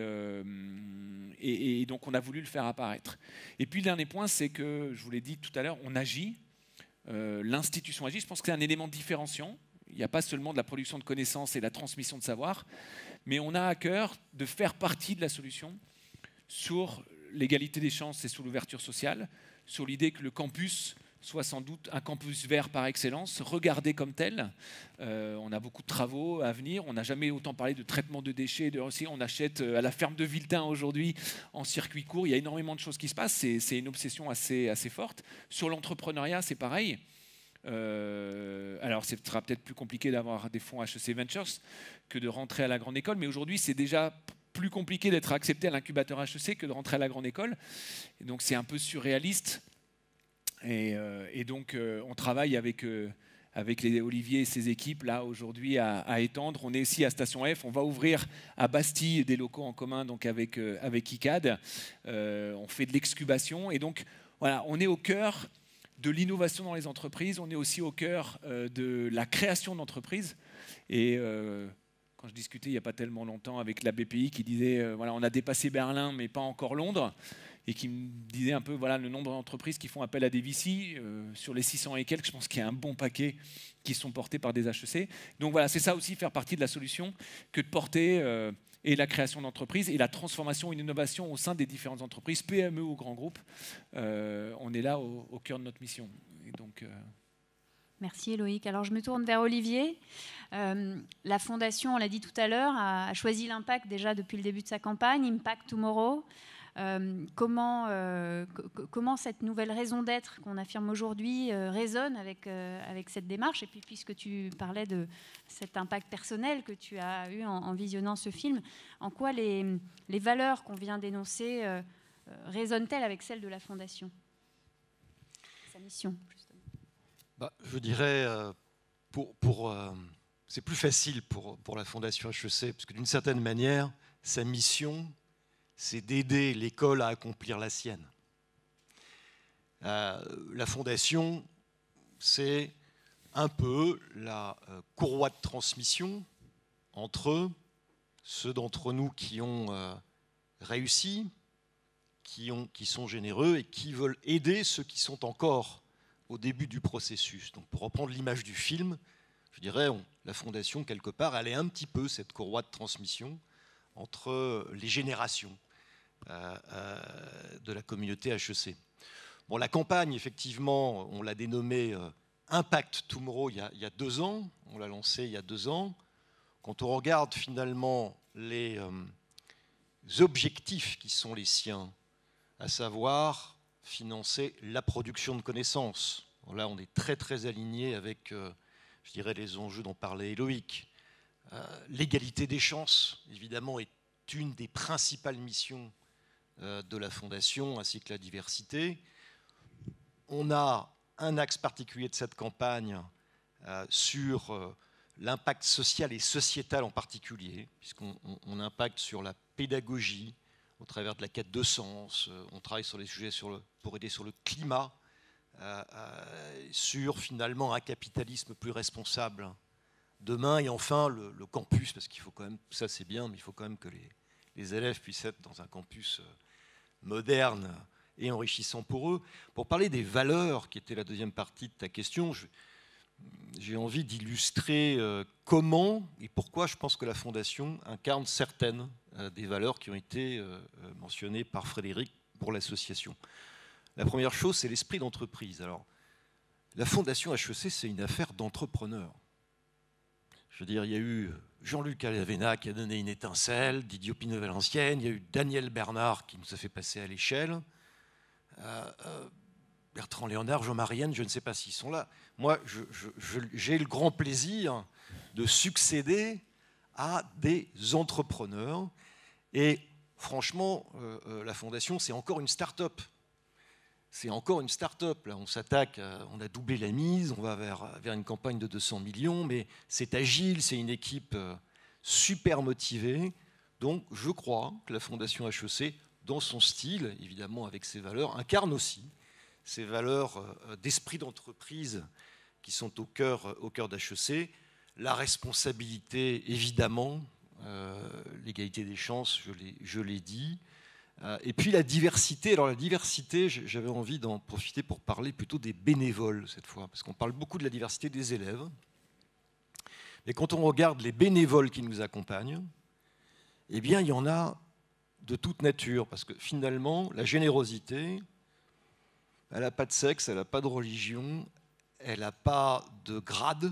donc on a voulu le faire apparaître. Et puis le dernier point, c'est que, je vous l'ai dit tout à l'heure, on agit, l'institution agit. Je pense que c'est un élément différenciant. Il n'y a pas seulement de la production de connaissances et de la transmission de savoir, mais on a à cœur de faire partie de la solution sur l'égalité des chances et sur l'ouverture sociale, sur l'idée que le campus soit sans doute un campus vert par excellence, regardé comme tel. On a beaucoup de travaux à venir. On n'a jamais autant parlé de traitement de déchets. On achète à la ferme de Viltin aujourd'hui en circuit court. Il y a énormément de choses qui se passent. C'est une obsession assez forte. Sur l'entrepreneuriat, c'est pareil. Alors, ce sera peut-être plus compliqué d'avoir des fonds HEC Ventures que de rentrer à la grande école. Mais aujourd'hui, c'est déjà plus compliqué d'être accepté à l'incubateur HEC que de rentrer à la grande école. Et donc, c'est un peu surréaliste. Et donc, on travaille avec les Olivier et ses équipes, là, aujourd'hui, à étendre. On est aussi à Station F. On va ouvrir à Bastille des locaux en commun, donc avec ICAD. On fait de l'excubation. Et donc, voilà, on est au cœur de l'innovation dans les entreprises. On est aussi au cœur de la création d'entreprises. Et quand je discutais il n'y a pas tellement longtemps avec la BPI qui disait, voilà, on a dépassé Berlin, mais pas encore Londres. Et qui me disait un peu voilà, le nombre d'entreprises qui font appel à des VC. Sur les 600 et quelques, je pense qu'il y a un bon paquet qui sont portés par des HEC. Donc voilà, c'est ça aussi, faire partie de la solution, que de porter et la création d'entreprises et la transformation et l'innovation au sein des différentes entreprises, PME ou grands groupes. On est là au cœur de notre mission. Et donc, Merci Loïc. Alors je me tourne vers Olivier. La Fondation, on l'a dit tout à l'heure, a choisi l'impact déjà depuis le début de sa campagne, Impact Tomorrow. Comment cette nouvelle raison d'être qu'on affirme aujourd'hui résonne avec cette démarche? Et puis, puisque tu parlais de cet impact personnel que tu as eu en visionnant ce film, en quoi les valeurs qu'on vient d'énoncer résonnent-elles avec celles de la Fondation, sa mission, justement? Je dirais, c'est plus facile pour la Fondation HEC, parce que d'une certaine manière, sa mission, c'est d'aider l'école à accomplir la sienne. La Fondation, c'est un peu la courroie de transmission entre ceux d'entre nous qui ont réussi, qui sont généreux et qui veulent aider ceux qui sont encore au début du processus. Donc, pour reprendre l'image du film, je dirais, la Fondation, quelque part, elle est un petit peu cette courroie de transmission entre les générations de la communauté HEC. Bon, la campagne, effectivement, on l'a dénommée Impact Tomorrow il y a 2 ans. On l'a lancée il y a 2 ans. Quand on regarde finalement les objectifs qui sont les siens, à savoir financer la production de connaissances. Bon, là, on est très très aligné avec, je dirais, les enjeux dont parlait Éloïc. L'égalité des chances, évidemment, est une des principales missions de la Fondation, ainsi que la diversité. On a un axe particulier de cette campagne sur l'impact social et sociétal en particulier, puisqu'on impacte sur la pédagogie, au travers de la quête de sens, on travaille sur les sujets pour aider sur le climat, sur finalement un capitalisme plus responsable demain, et enfin le campus, parce qu'il faut quand même, ça c'est bien, mais il faut quand même que les élèves puissent être dans un campus moderne et enrichissant pour eux. Pour parler des valeurs, qui était la deuxième partie de ta question, j'ai envie d'illustrer comment et pourquoi je pense que la Fondation incarne certaines des valeurs qui ont été mentionnées par Frédéric pour l'association. La première chose, c'est l'esprit d'entreprise. Alors, la Fondation HEC, c'est une affaire d'entrepreneurs. Je veux dire, il y a eu Jean-Luc Alavena qui a donné une étincelle, Didier Pinot-Valenciennes, il y a eu Daniel Bernard qui nous a fait passer à l'échelle, Bertrand Léonard, Jean-Marie Henne, je ne sais pas s'ils sont là. Moi, j'ai le grand plaisir de succéder à des entrepreneurs. Et franchement, la Fondation, c'est encore une start-up. C'est encore une start-up. Là, on s'attaque, on a doublé la mise, on va vers une campagne de 200 millions, mais c'est agile, c'est une équipe super motivée. Donc, je crois que la Fondation HEC, dans son style, évidemment avec ses valeurs, incarne aussi ces valeurs d'esprit d'entreprise qui sont au cœur d'HEC. La responsabilité, évidemment, l'égalité des chances, je l'ai dit. Et puis la diversité. Alors la diversité, j'avais envie d'en profiter pour parler plutôt des bénévoles cette fois, parce qu'on parle beaucoup de la diversité des élèves. Mais quand on regarde les bénévoles qui nous accompagnent, eh bien il y en a de toute nature, parce que finalement, la générosité, elle n'a pas de sexe, elle n'a pas de religion, elle n'a pas de grade.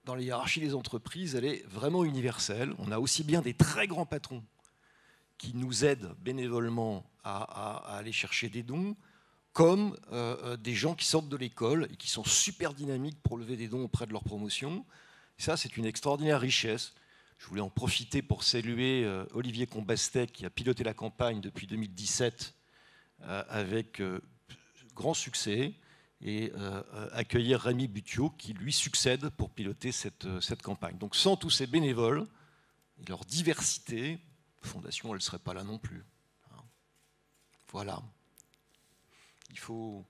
Dans les hiérarchies des entreprises, elle est vraiment universelle. On a aussi bien des très grands patrons qui nous aident bénévolement à aller chercher des dons, comme des gens qui sortent de l'école et qui sont super dynamiques pour lever des dons auprès de leur promotion. Et ça, c'est une extraordinaire richesse. Je voulais en profiter pour saluer Olivier Combastet, qui a piloté la campagne depuis 2017 avec grand succès, et accueillir Rémi Butiot, qui lui succède pour piloter cette campagne. Donc sans tous ces bénévoles et leur diversité, la Fondation, elle ne serait pas là non plus. Voilà. Il faut...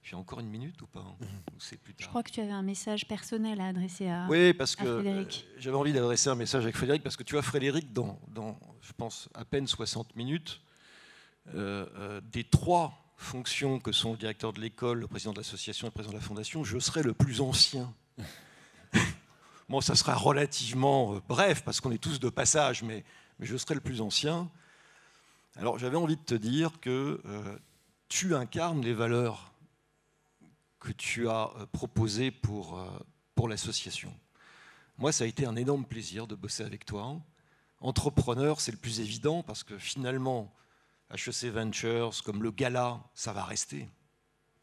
J'ai encore une minute ou pas? Ou c'est plus tard? Je crois que tu avais un message personnel à adresser à, oui, parce que Frédéric. J'avais envie d'adresser un message avec Frédéric, parce que tu vois, Frédéric, dans je pense, à peine 60 minutes, des 3 fonctions que sont le directeur de l'école, le président de l'association et le président de la Fondation, je serai le plus ancien. Bon, ça sera relativement bref, parce qu'on est tous de passage, mais je serai le plus ancien. Alors, j'avais envie de te dire que tu incarnes les valeurs que tu as proposées pour l'association. Moi, ça a été un énorme plaisir de bosser avec toi. Entrepreneur, c'est le plus évident, parce que finalement, HEC Ventures, comme le Gala, ça va rester.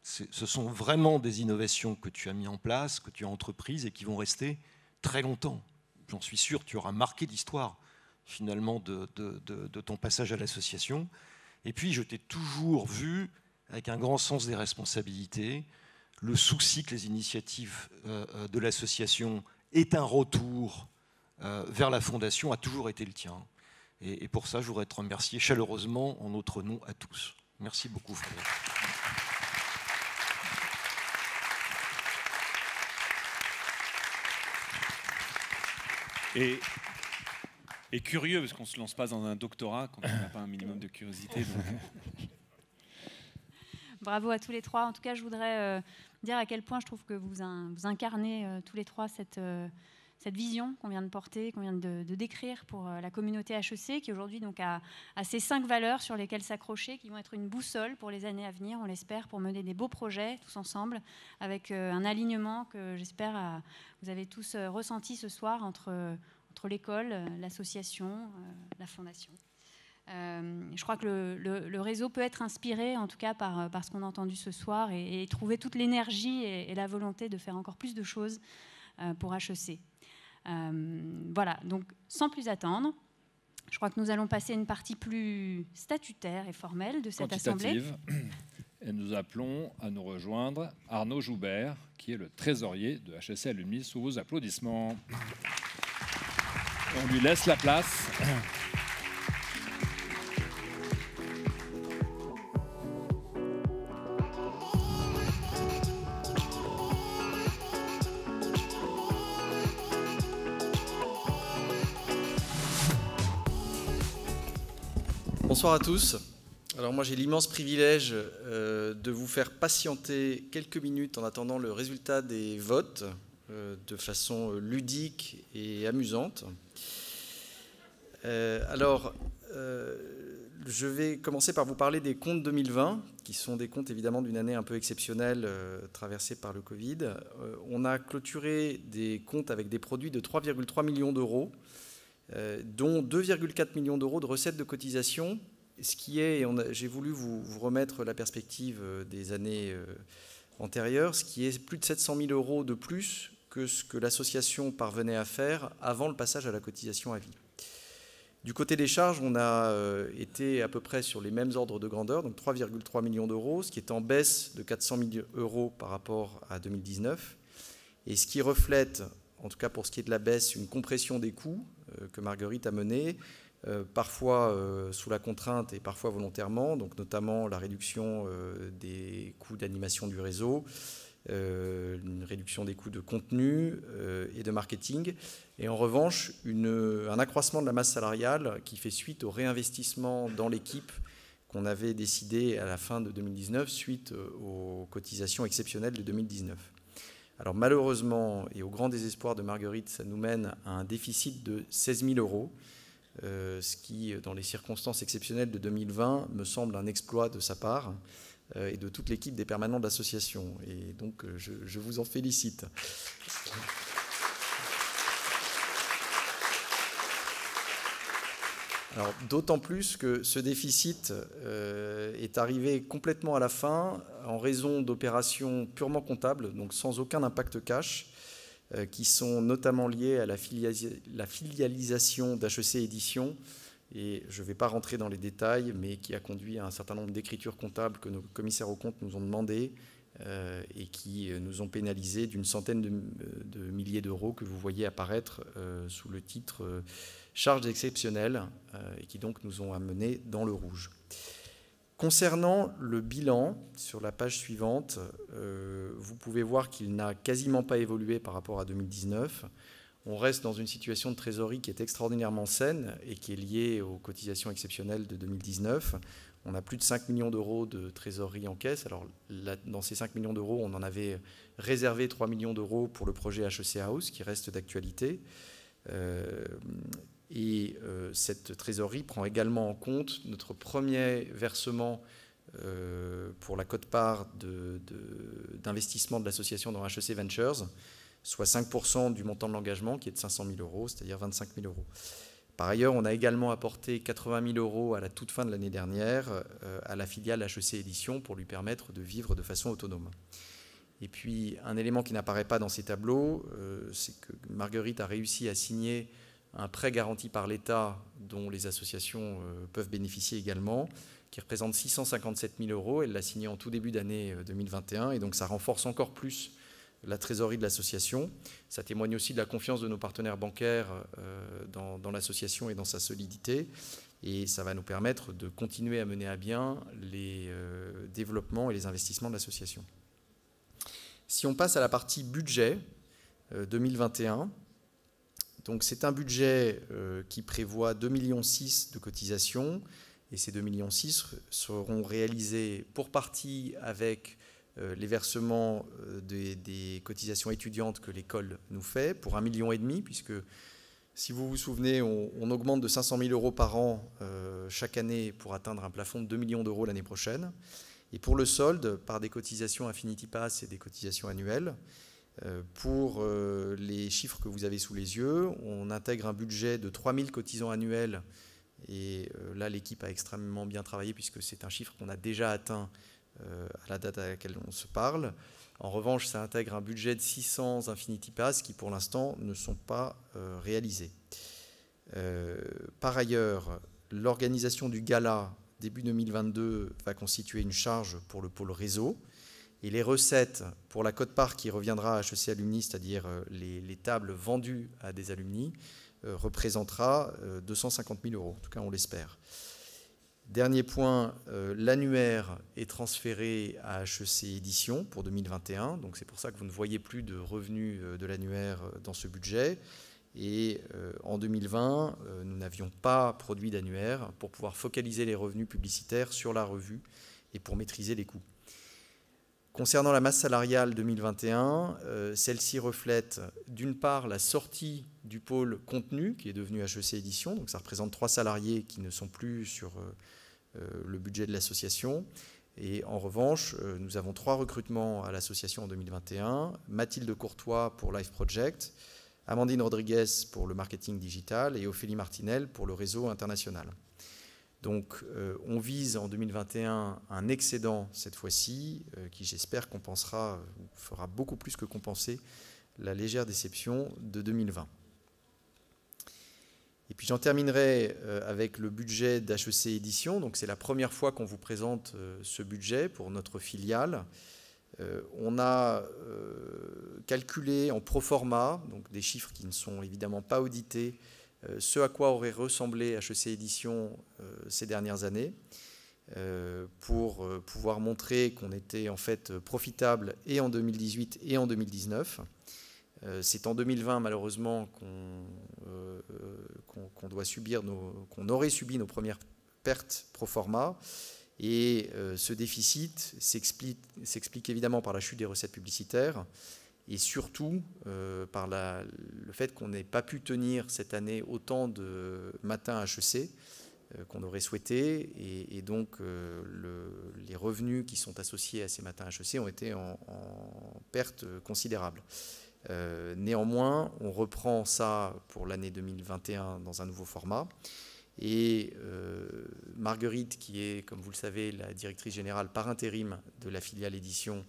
Ce sont vraiment des innovations que tu as mis en place, que tu as entreprises et qui vont rester très longtemps. J'en suis sûr, tu auras marqué l'histoire finalement de ton passage à l'association. Et puis, je t'ai toujours vu avec un grand sens des responsabilités, le souci que les initiatives de l'association aient un retour vers la Fondation a toujours été le tien. Et pour ça, je voudrais te remercier chaleureusement en notre nom à tous. Merci beaucoup, Frédéric. Et curieux, parce qu'on ne se lance pas dans un doctorat quand on n'a pas un minimum de curiosité. Donc... Bravo à tous les trois. En tout cas, je voudrais dire à quel point je trouve que vous incarnez tous les trois cette vision qu'on vient de porter, qu'on vient de décrire pour la communauté HEC, qui aujourd'hui donc a ces 5 valeurs sur lesquelles s'accrocher, qui vont être une boussole pour les années à venir, on l'espère, pour mener des beaux projets tous ensemble, avec un alignement que j'espère vous avez tous ressenti ce soir entre l'école, l'association, la fondation. Je crois que le réseau peut être inspiré, en tout cas, par ce qu'on a entendu ce soir et trouver toute l'énergie et la volonté de faire encore plus de choses pour HEC. Voilà, donc sans plus attendre, je crois que nous allons passer à une partie plus statutaire et formelle de cette assemblée. Et nous appelons à nous rejoindre Arnaud Joubert, qui est le trésorier de HEC Alumni, sous vos applaudissements. On lui laisse la place. Bonsoir à tous. Alors moi j'ai l'immense privilège de vous faire patienter quelques minutes en attendant le résultat des votes de façon ludique et amusante. Je vais commencer par vous parler des comptes 2020, qui sont des comptes évidemment d'une année un peu exceptionnelle traversée par le Covid. On a clôturé des comptes avec des produits de 3,3 millions d'euros, dont 2,4 millions d'euros de recettes de cotisation, ce qui est, et j'ai voulu vous remettre la perspective des années antérieures, ce qui est plus de 700 000 euros de plus que ce que l'association parvenait à faire avant le passage à la cotisation à vie. Du côté des charges, on a été à peu près sur les mêmes ordres de grandeur, donc 3,3 millions d'euros, ce qui est en baisse de 400 000 euros par rapport à 2019, et ce qui reflète, en tout cas pour ce qui est de la baisse, une compression des coûts que Marguerite a menée, parfois sous la contrainte et parfois volontairement, donc notamment la réduction des coûts d'animation du réseau, une réduction des coûts de contenu et de marketing, et en revanche un accroissement de la masse salariale qui fait suite au réinvestissement dans l'équipe qu'on avait décidé à la fin de 2019 suite aux cotisations exceptionnelles de 2019. Alors malheureusement, et au grand désespoir de Marguerite, ça nous mène à un déficit de 16 000 euros, ce qui, dans les circonstances exceptionnelles de 2020, me semble un exploit de sa part et de toute l'équipe des permanents de l'association. Et donc, je vous en félicite. Alors, d'autant plus que ce déficit est arrivé complètement à la fin en raison d'opérations purement comptables, donc sans aucun impact cash, qui sont notamment liées à la filialisation d'HEC Éditions, et je ne vais pas rentrer dans les détails, mais qui a conduit à un certain nombre d'écritures comptables que nos commissaires aux comptes nous ont demandées et qui nous ont pénalisés d'une centaine de milliers d'euros que vous voyez apparaître sous le titre charges exceptionnelles et qui donc nous ont amenés dans le rouge. Concernant le bilan, sur la page suivante, vous pouvez voir qu'il n'a quasiment pas évolué par rapport à 2019. On reste dans une situation de trésorerie qui est extraordinairement saine et qui est liée aux cotisations exceptionnelles de 2019. On a plus de 5 millions d'euros de trésorerie en caisse. Alors là, dans ces 5 millions d'euros, on en avait réservé 3 millions d'euros pour le projet HEC House, qui reste d'actualité. Cette trésorerie prend également en compte notre premier versement pour la quote-part d'investissement de l'association dans HEC Ventures, soit 5% du montant de l'engagement, qui est de 500 000 euros, c'est-à-dire 25 000 euros. Par ailleurs, on a également apporté 80 000 euros à la toute fin de l'année dernière à la filiale HEC Éditions pour lui permettre de vivre de façon autonome. Et puis, un élément qui n'apparaît pas dans ces tableaux, c'est que Marguerite a réussi à signer un prêt garanti par l'État dont les associations peuvent bénéficier également, qui représente 657 000 euros. Elle l'a signé en tout début d'année 2021, et donc ça renforce encore plus la trésorerie de l'association. Ça témoigne aussi de la confiance de nos partenaires bancaires dans l'association et dans sa solidité, et ça va nous permettre de continuer à mener à bien les développements et les investissements de l'association. Si on passe à la partie budget 2021, donc c'est un budget qui prévoit 2,6 millions de cotisations Et ces 2,6 millions seront réalisés pour partie avec les versements des cotisations étudiantes que l'école nous fait, pour 1,5 million, puisque si vous vous souvenez, on augmente de 500 000 € par an chaque année pour atteindre un plafond de 2 millions d'euros l'année prochaine. Et pour le solde, par des cotisations Infinity Pass et des cotisations annuelles, pour les chiffres que vous avez sous les yeux, on intègre un budget de 3 000 cotisants annuels. Et là, l'équipe a extrêmement bien travaillé puisque c'est un chiffre qu'on a déjà atteint à la date à laquelle on se parle. En revanche, ça intègre un budget de 600 Infinity Pass qui, pour l'instant, ne sont pas réalisés. Par ailleurs, l'organisation du gala début 2022 va constituer une charge pour le pôle réseau. Et les recettes pour la quote-part qui reviendra à HEC Alumni, c'est-à-dire les tables vendues à des alumni, représentera 250 000 €. En tout cas, on l'espère. Dernier point, l'annuaire est transféré à HEC Éditions pour 2021. Donc c'est pour ça que vous ne voyez plus de revenus de l'annuaire dans ce budget. Et en 2020, nous n'avions pas produit d'annuaire pour pouvoir focaliser les revenus publicitaires sur la revue et pour maîtriser les coûts. Concernant la masse salariale 2021, celle-ci reflète d'une part la sortie du pôle contenu qui est devenu HEC Éditions, donc ça représente 3 salariés qui ne sont plus sur le budget de l'association. Et en revanche, nous avons 3 recrutements à l'association en 2021, Mathilde Courtois pour Life Project, Amandine Rodriguez pour le marketing digital et Ophélie Martinel pour le réseau international. Donc on vise en 2021 un excédent cette fois-ci qui j'espère compensera, fera beaucoup plus que compenser la légère déception de 2020. Et puis j'en terminerai avec le budget d'HEC Éditions. Donc c'est la première fois qu'on vous présente ce budget pour notre filiale. On a calculé en pro forma, donc des chiffres qui ne sont évidemment pas audités, ce à quoi aurait ressemblé HEC Éditions ces dernières années, pour pouvoir montrer qu'on était en fait profitable et en 2018 et en 2019. C'est en 2020 malheureusement qu'on doit subir qu'on aurait subi nos premières pertes pro forma. Et ce déficit s'explique évidemment par la chute des recettes publicitaires et surtout par le fait qu'on n'ait pas pu tenir cette année autant de matins HEC qu'on aurait souhaité. Et donc les revenus qui sont associés à ces matins HEC ont été en perte considérable. Néanmoins, on reprend ça pour l'année 2021 dans un nouveau format. Et Marguerite, qui est, comme vous le savez, la directrice générale par intérim de la filiale édition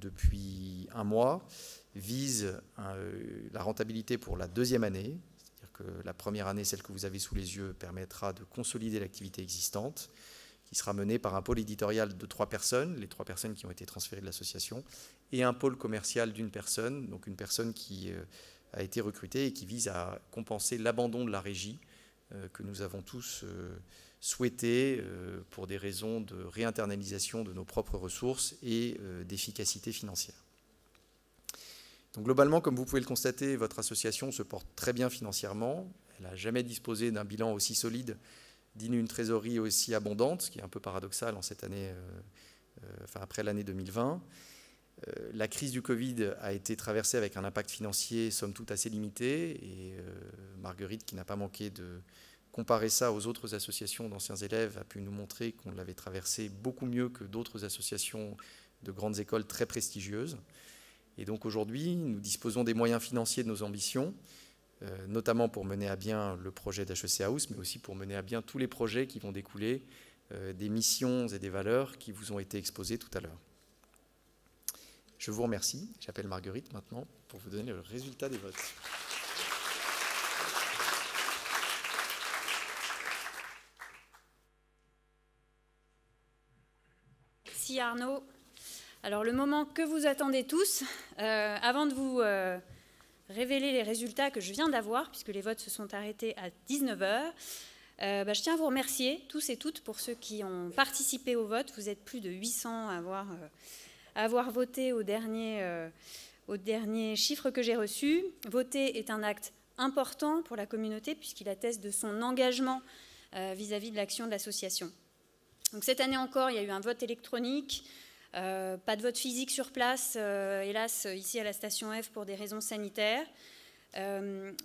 depuis un mois, vise la rentabilité pour la 2e année. C'est-à-dire que la première année, celle que vous avez sous les yeux, permettra de consolider l'activité existante, qui sera menée par un pôle éditorial de 3 personnes, les 3 personnes qui ont été transférées de l'association, et un pôle commercial d'1 personne, donc une personne qui a été recrutée et qui vise à compenser l'abandon de la régie que nous avons tous souhaité pour des raisons de réinternalisation de nos propres ressources et d'efficacité financière. Donc globalement, comme vous pouvez le constater, votre association se porte très bien financièrement. Elle n'a jamais disposé d'un bilan aussi solide, ni d'une trésorerie aussi abondante, ce qui est un peu paradoxal en cette année, après l'année 2020. La crise du Covid a été traversée avec un impact financier somme toute assez limité et Marguerite, qui n'a pas manqué de comparer ça aux autres associations d'anciens élèves, a pu nous montrer qu'on l'avait traversé beaucoup mieux que d'autres associations de grandes écoles très prestigieuses. Et donc aujourd'hui, nous disposons des moyens financiers de nos ambitions, notamment pour mener à bien le projet d'HEC House, mais aussi pour mener à bien tous les projets qui vont découler des missions et des valeurs qui vous ont été exposées tout à l'heure. Je vous remercie. J'appelle Marguerite maintenant pour vous donner le résultat des votes. Merci Arnaud. Alors le moment que vous attendez tous, avant de vous révéler les résultats que je viens d'avoir, puisque les votes se sont arrêtés à 19h, je tiens à vous remercier tous et toutes pour ceux qui ont participé au vote. Vous êtes plus de 800 à avoir voté au dernier chiffre que j'ai reçu. Voter est un acte important pour la communauté puisqu'il atteste de son engagement vis-à-vis de l'action de l'association. Donc cette année encore, il y a eu un vote électronique, pas de vote physique sur place, hélas, ici à la station F pour des raisons sanitaires,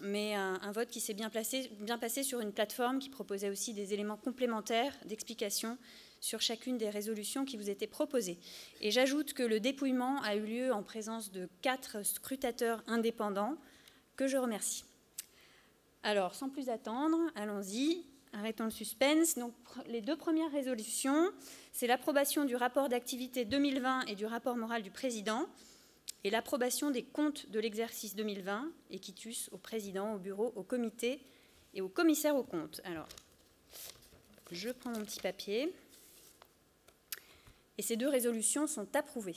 mais un vote qui s'est bien passé sur une plateforme qui proposait aussi des éléments complémentaires d'explication sur chacune des résolutions qui vous étaient proposées. Et j'ajoute que le dépouillement a eu lieu en présence de 4 scrutateurs indépendants, que je remercie. Alors, sans plus attendre, allons-y, arrêtons le suspense. Donc, les 2 premières résolutions, c'est l'approbation du rapport d'activité 2020 et du rapport moral du président, et l'approbation des comptes de l'exercice 2020, et quitus au président, au bureau, au comité et au commissaire aux comptes. Alors, je prends mon petit papier. Et ces 2 résolutions sont approuvées.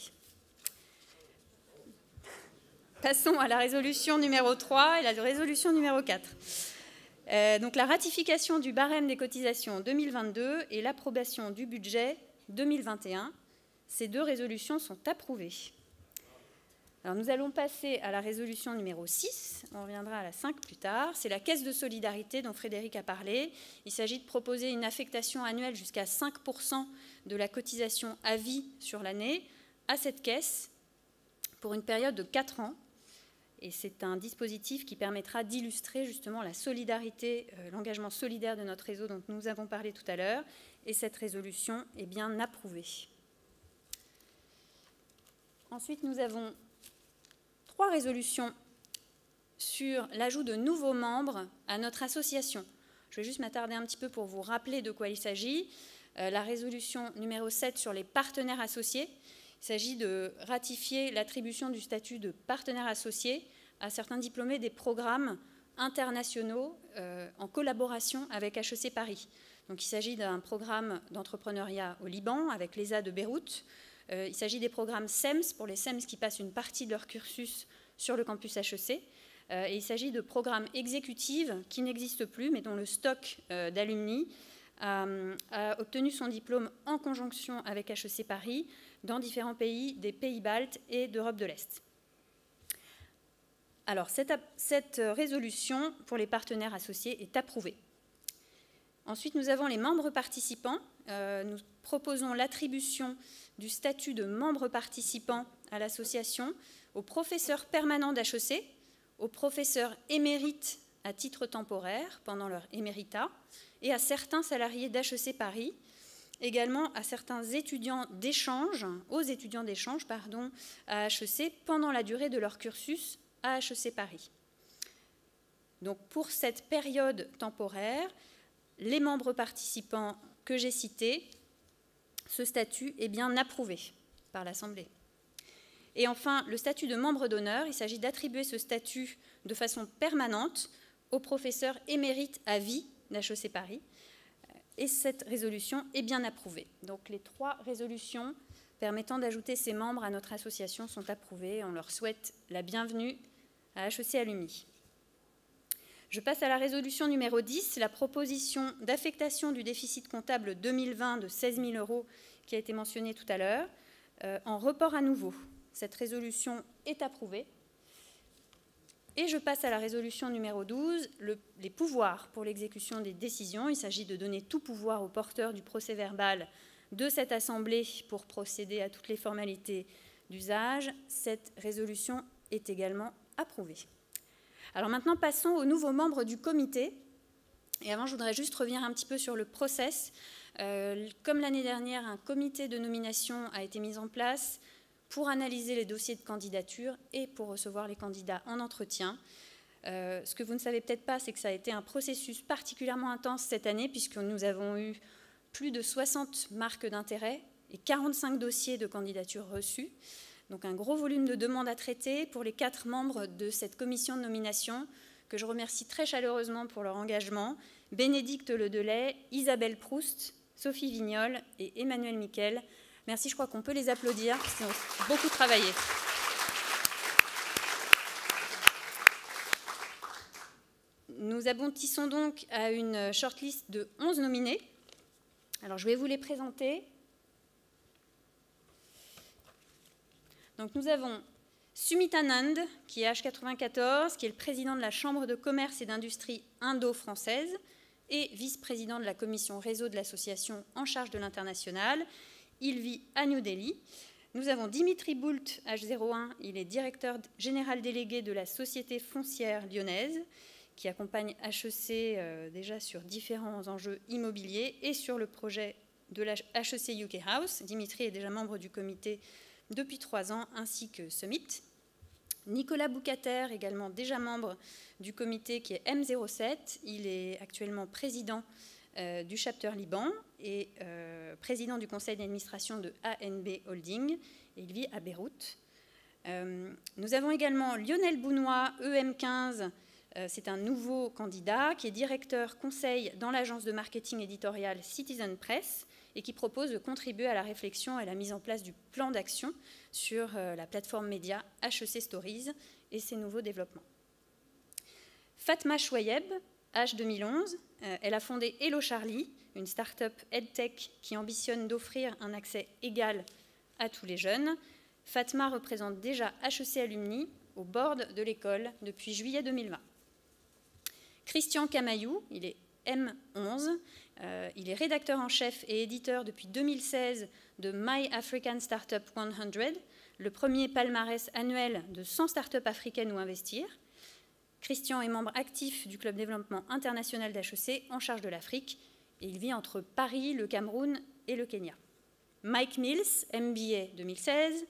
Passons à la résolution numéro 3 et la résolution numéro 4. Donc la ratification du barème des cotisations 2022 et l'approbation du budget 2021. Ces 2 résolutions sont approuvées. Alors nous allons passer à la résolution numéro 6, on reviendra à la 5 plus tard. C'est la caisse de solidarité dont Frédéric a parlé. Il s'agit de proposer une affectation annuelle jusqu'à 5% de la cotisation à vie sur l'année à cette caisse pour une période de 4 ans. Et c'est un dispositif qui permettra d'illustrer justement la solidarité, l'engagement solidaire de notre réseau dont nous avons parlé tout à l'heure. Et cette résolution est bien approuvée. Ensuite, nous avons 3 résolutions sur l'ajout de nouveaux membres à notre association. Je vais juste m'attarder un petit peu pour vous rappeler de quoi il s'agit. La résolution numéro 7 sur les partenaires associés. Il s'agit de ratifier l'attribution du statut de partenaire associé à certains diplômés des programmes internationaux en collaboration avec HEC Paris. Donc, il s'agit d'un programme d'entrepreneuriat au Liban avec l'ESA de Beyrouth. Il s'agit des programmes SEMS pour les SEMS qui passent une partie de leur cursus sur le campus HEC. Et il s'agit de programmes exécutifs qui n'existent plus, mais dont le stock d'alumni a obtenu son diplôme en conjonction avec HEC Paris dans différents pays des pays baltes et d'Europe de l'Est. Alors, cette résolution pour les partenaires associés est approuvée. Ensuite, nous avons les membres participants. Nous proposons l'attribution du statut de membre participant à l'association aux professeurs permanents d'HEC, aux professeurs émérites à titre temporaire pendant leur éméritat et à certains salariés d'HEC Paris, également à certains étudiants d'échange, à HEC pendant la durée de leur cursus à HEC Paris. Donc pour cette période temporaire, les membres participants que j'ai cités, ce statut est bien approuvé par l'Assemblée. Et enfin, le statut de membre d'honneur, il s'agit d'attribuer ce statut de façon permanente aux professeurs émérites à vie d'HEC Paris. Et cette résolution est bien approuvée. Donc les 3 résolutions permettant d'ajouter ces membres à notre association sont approuvées. On leur souhaite la bienvenue à HEC Alumni. Je passe à la résolution numéro 10, la proposition d'affectation du déficit comptable 2020 de 16 000 € qui a été mentionnée tout à l'heure, en report à nouveau. Cette résolution est approuvée. Et je passe à la résolution numéro 12, les pouvoirs pour l'exécution des décisions. Il s'agit de donner tout pouvoir au porteur du procès-verbal de cette Assemblée pour procéder à toutes les formalités d'usage. Cette résolution est également approuvée. Alors maintenant, passons aux nouveaux membres du comité. Et avant, je voudrais juste revenir un petit peu sur le process. Comme l'année dernière, un comité de nomination a été mis en place pour analyser les dossiers de candidature et pour recevoir les candidats en entretien. Ce que vous ne savez peut-être pas, c'est que ça a été un processus particulièrement intense cette année, puisque nous avons eu plus de 60 marques d'intérêt et 45 dossiers de candidature reçus. Donc un gros volume de demandes à traiter pour les 4 membres de cette commission de nomination, que je remercie très chaleureusement pour leur engagement: Bénédicte Ledelay, Isabelle Proust, Sophie Vignol et Emmanuel Miquel. Merci, je crois qu'on peut les applaudir, parce qu'ils ont beaucoup travaillé. Nous aboutissons donc à une shortlist de 11 nominés. Alors, je vais vous les présenter. Donc, nous avons Sumitanand, qui est H94, qui est le président de la Chambre de commerce et d'industrie indo-française, et vice-président de la commission réseau de l'association en charge de l'international. Il vit à New Delhi. Nous avons Dimitri Boult, H01, il est directeur général délégué de la Société foncière lyonnaise, qui accompagne HEC déjà sur différents enjeux immobiliers et sur le projet de la HEC UK House. Dimitri est déjà membre du comité depuis 3 ans, ainsi que Summit. Nicolas Boucater, également déjà membre du comité qui est M07. Il est actuellement président du chapter Liban et président du conseil d'administration de ANB Holding. Et il vit à Beyrouth. Nous avons également Lionel Bounois, EM15. C'est un nouveau candidat qui est directeur conseil dans l'agence de marketing éditorial Citizen Press et qui propose de contribuer à la réflexion et à la mise en place du plan d'action sur la plateforme média HEC Stories et ses nouveaux développements. Fatma Chouayeb, H2011, elle a fondé Hello Charlie, une start-up EdTech qui ambitionne d'offrir un accès égal à tous les jeunes. Fatma représente déjà HEC Alumni au board de l'école depuis juillet 2020. Christian Camaillou, il est M11, il est rédacteur en chef et éditeur depuis 2016 de My African Startup 100, le premier palmarès annuel de 100 startups africaines où investir. Christian est membre actif du Club Développement International d'HEC en charge de l'Afrique et il vit entre Paris, le Cameroun et le Kenya. Mike Mills, MBA 2016,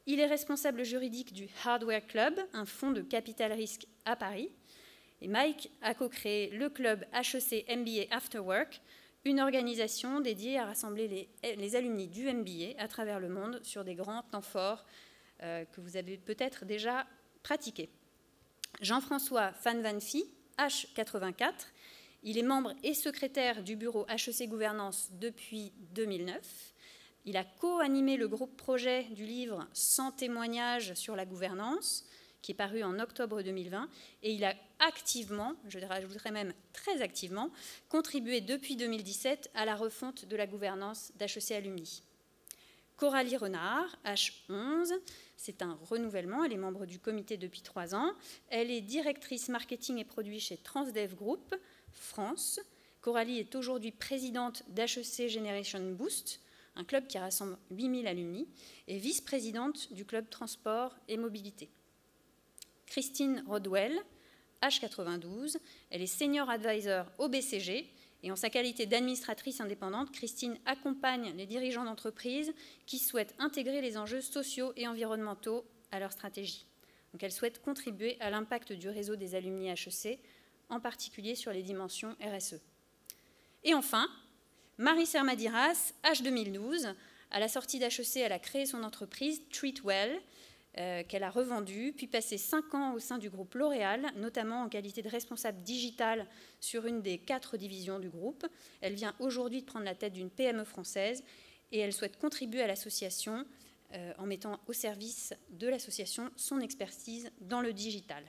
il est responsable juridique du Hardware Club, un fonds de capital risque à Paris. Et Mike a co-créé le club HEC MBA After Work, une organisation dédiée à rassembler les alumni du MBA à travers le monde sur des grands temps forts que vous avez peut-être déjà pratiqués. Jean-François Van Vanfie, H84, il est membre et secrétaire du bureau HEC Gouvernance depuis 2009. Il a co-animé le groupe projet du livre « 100 témoignages sur la gouvernance », qui est paru en octobre 2020, et il a activement, je rajouterais même très activement, contribué depuis 2017 à la refonte de la gouvernance d'HEC Alumni. Coralie Renard, H11, c'est un renouvellement, elle est membre du comité depuis 3 ans, elle est directrice marketing et produits chez Transdev Group, France. Coralie est aujourd'hui présidente d'HEC Generation Boost, un club qui rassemble 8000 alumni, et vice-présidente du club transport et mobilité. Christine Rodwell, H92, elle est senior advisor au BCG et en sa qualité d'administratrice indépendante, Christine accompagne les dirigeants d'entreprises qui souhaitent intégrer les enjeux sociaux et environnementaux à leur stratégie. Donc elle souhaite contribuer à l'impact du réseau des alumni HEC, en particulier sur les dimensions RSE. Et enfin, Marie Sermadiras, H2012, à la sortie d'HEC, elle a créé son entreprise Treatwell, qu'elle a revendu, puis passé 5 ans au sein du groupe L'Oréal, notamment en qualité de responsable digitale sur une des 4 divisions du groupe. Elle vient aujourd'hui de prendre la tête d'une PME française et elle souhaite contribuer à l'association en mettant au service de l'association son expertise dans le digital.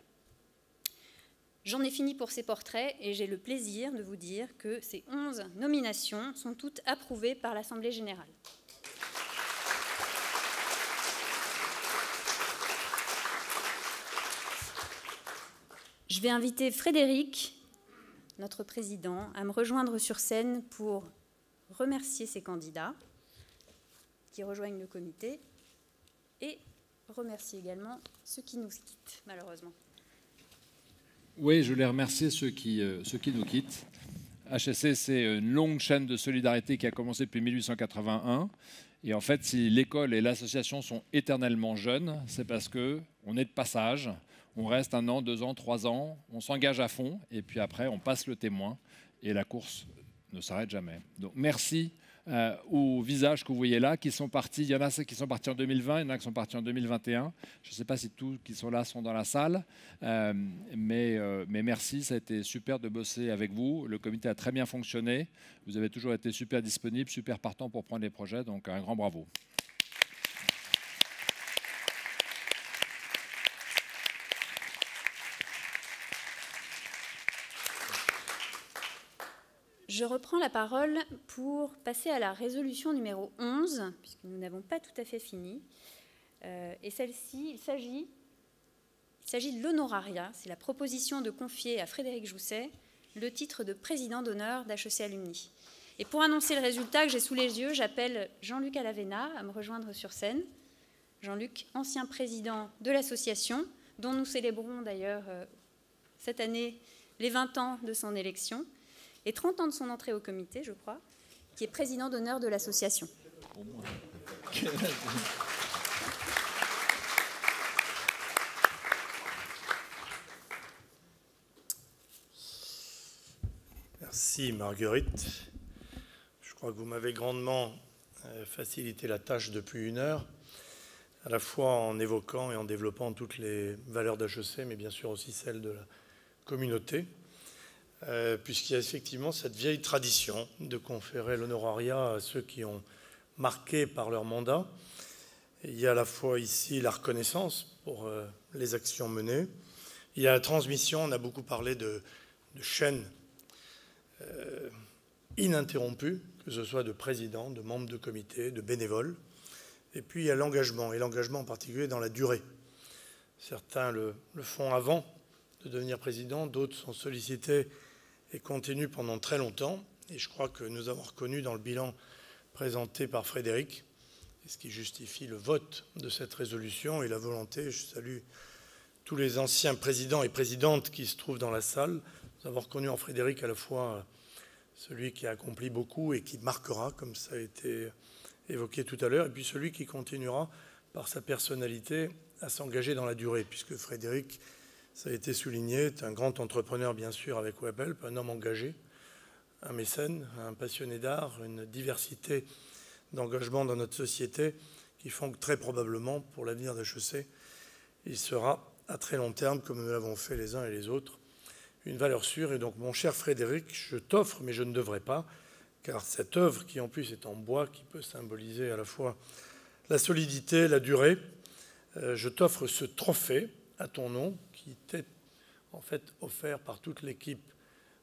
J'en ai fini pour ces portraits et j'ai le plaisir de vous dire que ces 11 nominations sont toutes approuvées par l'Assemblée générale. Je vais inviter Frédéric, notre président, à me rejoindre sur scène pour remercier ces candidats qui rejoignent le comité et remercier également ceux qui nous quittent, malheureusement. Oui, je voulais remercier ceux qui nous quittent. HEC, c'est une longue chaîne de solidarité qui a commencé depuis 1881. Et en fait, si l'école et l'association sont éternellement jeunes, c'est parce qu'on est de passage. On reste 1 an, 2 ans, 3 ans, on s'engage à fond, et puis après, on passe le témoin, et la course ne s'arrête jamais. Donc, merci aux visages que vous voyez là, qui sont partis. Il y en a qui sont partis en 2020, il y en a qui sont partis en 2021. Je ne sais pas si tous qui sont là sont dans la salle, mais merci, ça a été super de bosser avec vous. Le comité a très bien fonctionné. Vous avez toujours été super disponible, super partant pour prendre les projets, donc un grand bravo. Je reprends la parole pour passer à la résolution numéro 11, puisque nous n'avons pas tout à fait fini. Et celle-ci, il s'agit de l'honorariat. C'est la proposition de confier à Frédéric Jousset le titre de président d'honneur d'HEC Alumni. Et pour annoncer le résultat que j'ai sous les yeux, j'appelle Jean-Luc Alavena à me rejoindre sur scène. Jean-Luc, ancien président de l'association, dont nous célébrons d'ailleurs cette année les 20 ans de son élection et 30 ans de son entrée au comité, je crois, qui est président d'honneur de l'association. Merci Marguerite. Je crois que vous m'avez grandement facilité la tâche depuis 1 heure, à la fois en évoquant et en développant toutes les valeurs d'HEC, mais bien sûr aussi celles de la communauté, puisqu'il y a effectivement cette vieille tradition de conférer l'honorariat à ceux qui ont marqué par leur mandat. Et il y a à la fois ici la reconnaissance pour les actions menées. Il y a la transmission, on a beaucoup parlé de chaînes ininterrompue, que ce soit de présidents, de membres de comité, de bénévoles. Et puis il y a l'engagement, et l'engagement en particulier dans la durée. Certains le font avant de devenir président, d'autres sont sollicités et continuent pendant très longtemps. Et je crois que nous avons reconnu dans le bilan présenté par Frédéric, et ce qui justifie le vote de cette résolution et la volonté, je salue tous les anciens présidents et présidentes qui se trouvent dans la salle. Nous avons reconnu en Frédéric à la fois celui qui a accompli beaucoup et qui marquera, comme ça a été évoqué tout à l'heure, et puis celui qui continuera par sa personnalité à s'engager dans la durée, puisque Frédéric, ça a été souligné, est un grand entrepreneur bien sûr avec Webhelp, un homme engagé, un mécène, un passionné d'art, une diversité d'engagement dans notre société qui font que très probablement pour l'avenir d'HEC, il sera à très long terme, comme nous l'avons fait les uns et les autres, une valeur sûre. Et donc, mon cher Frédéric, je t'offre, mais je ne devrais pas, car cette œuvre, qui en plus est en bois, qui peut symboliser à la fois la solidité, la durée, je t'offre ce trophée à ton nom, qui t'est en fait offert par toute l'équipe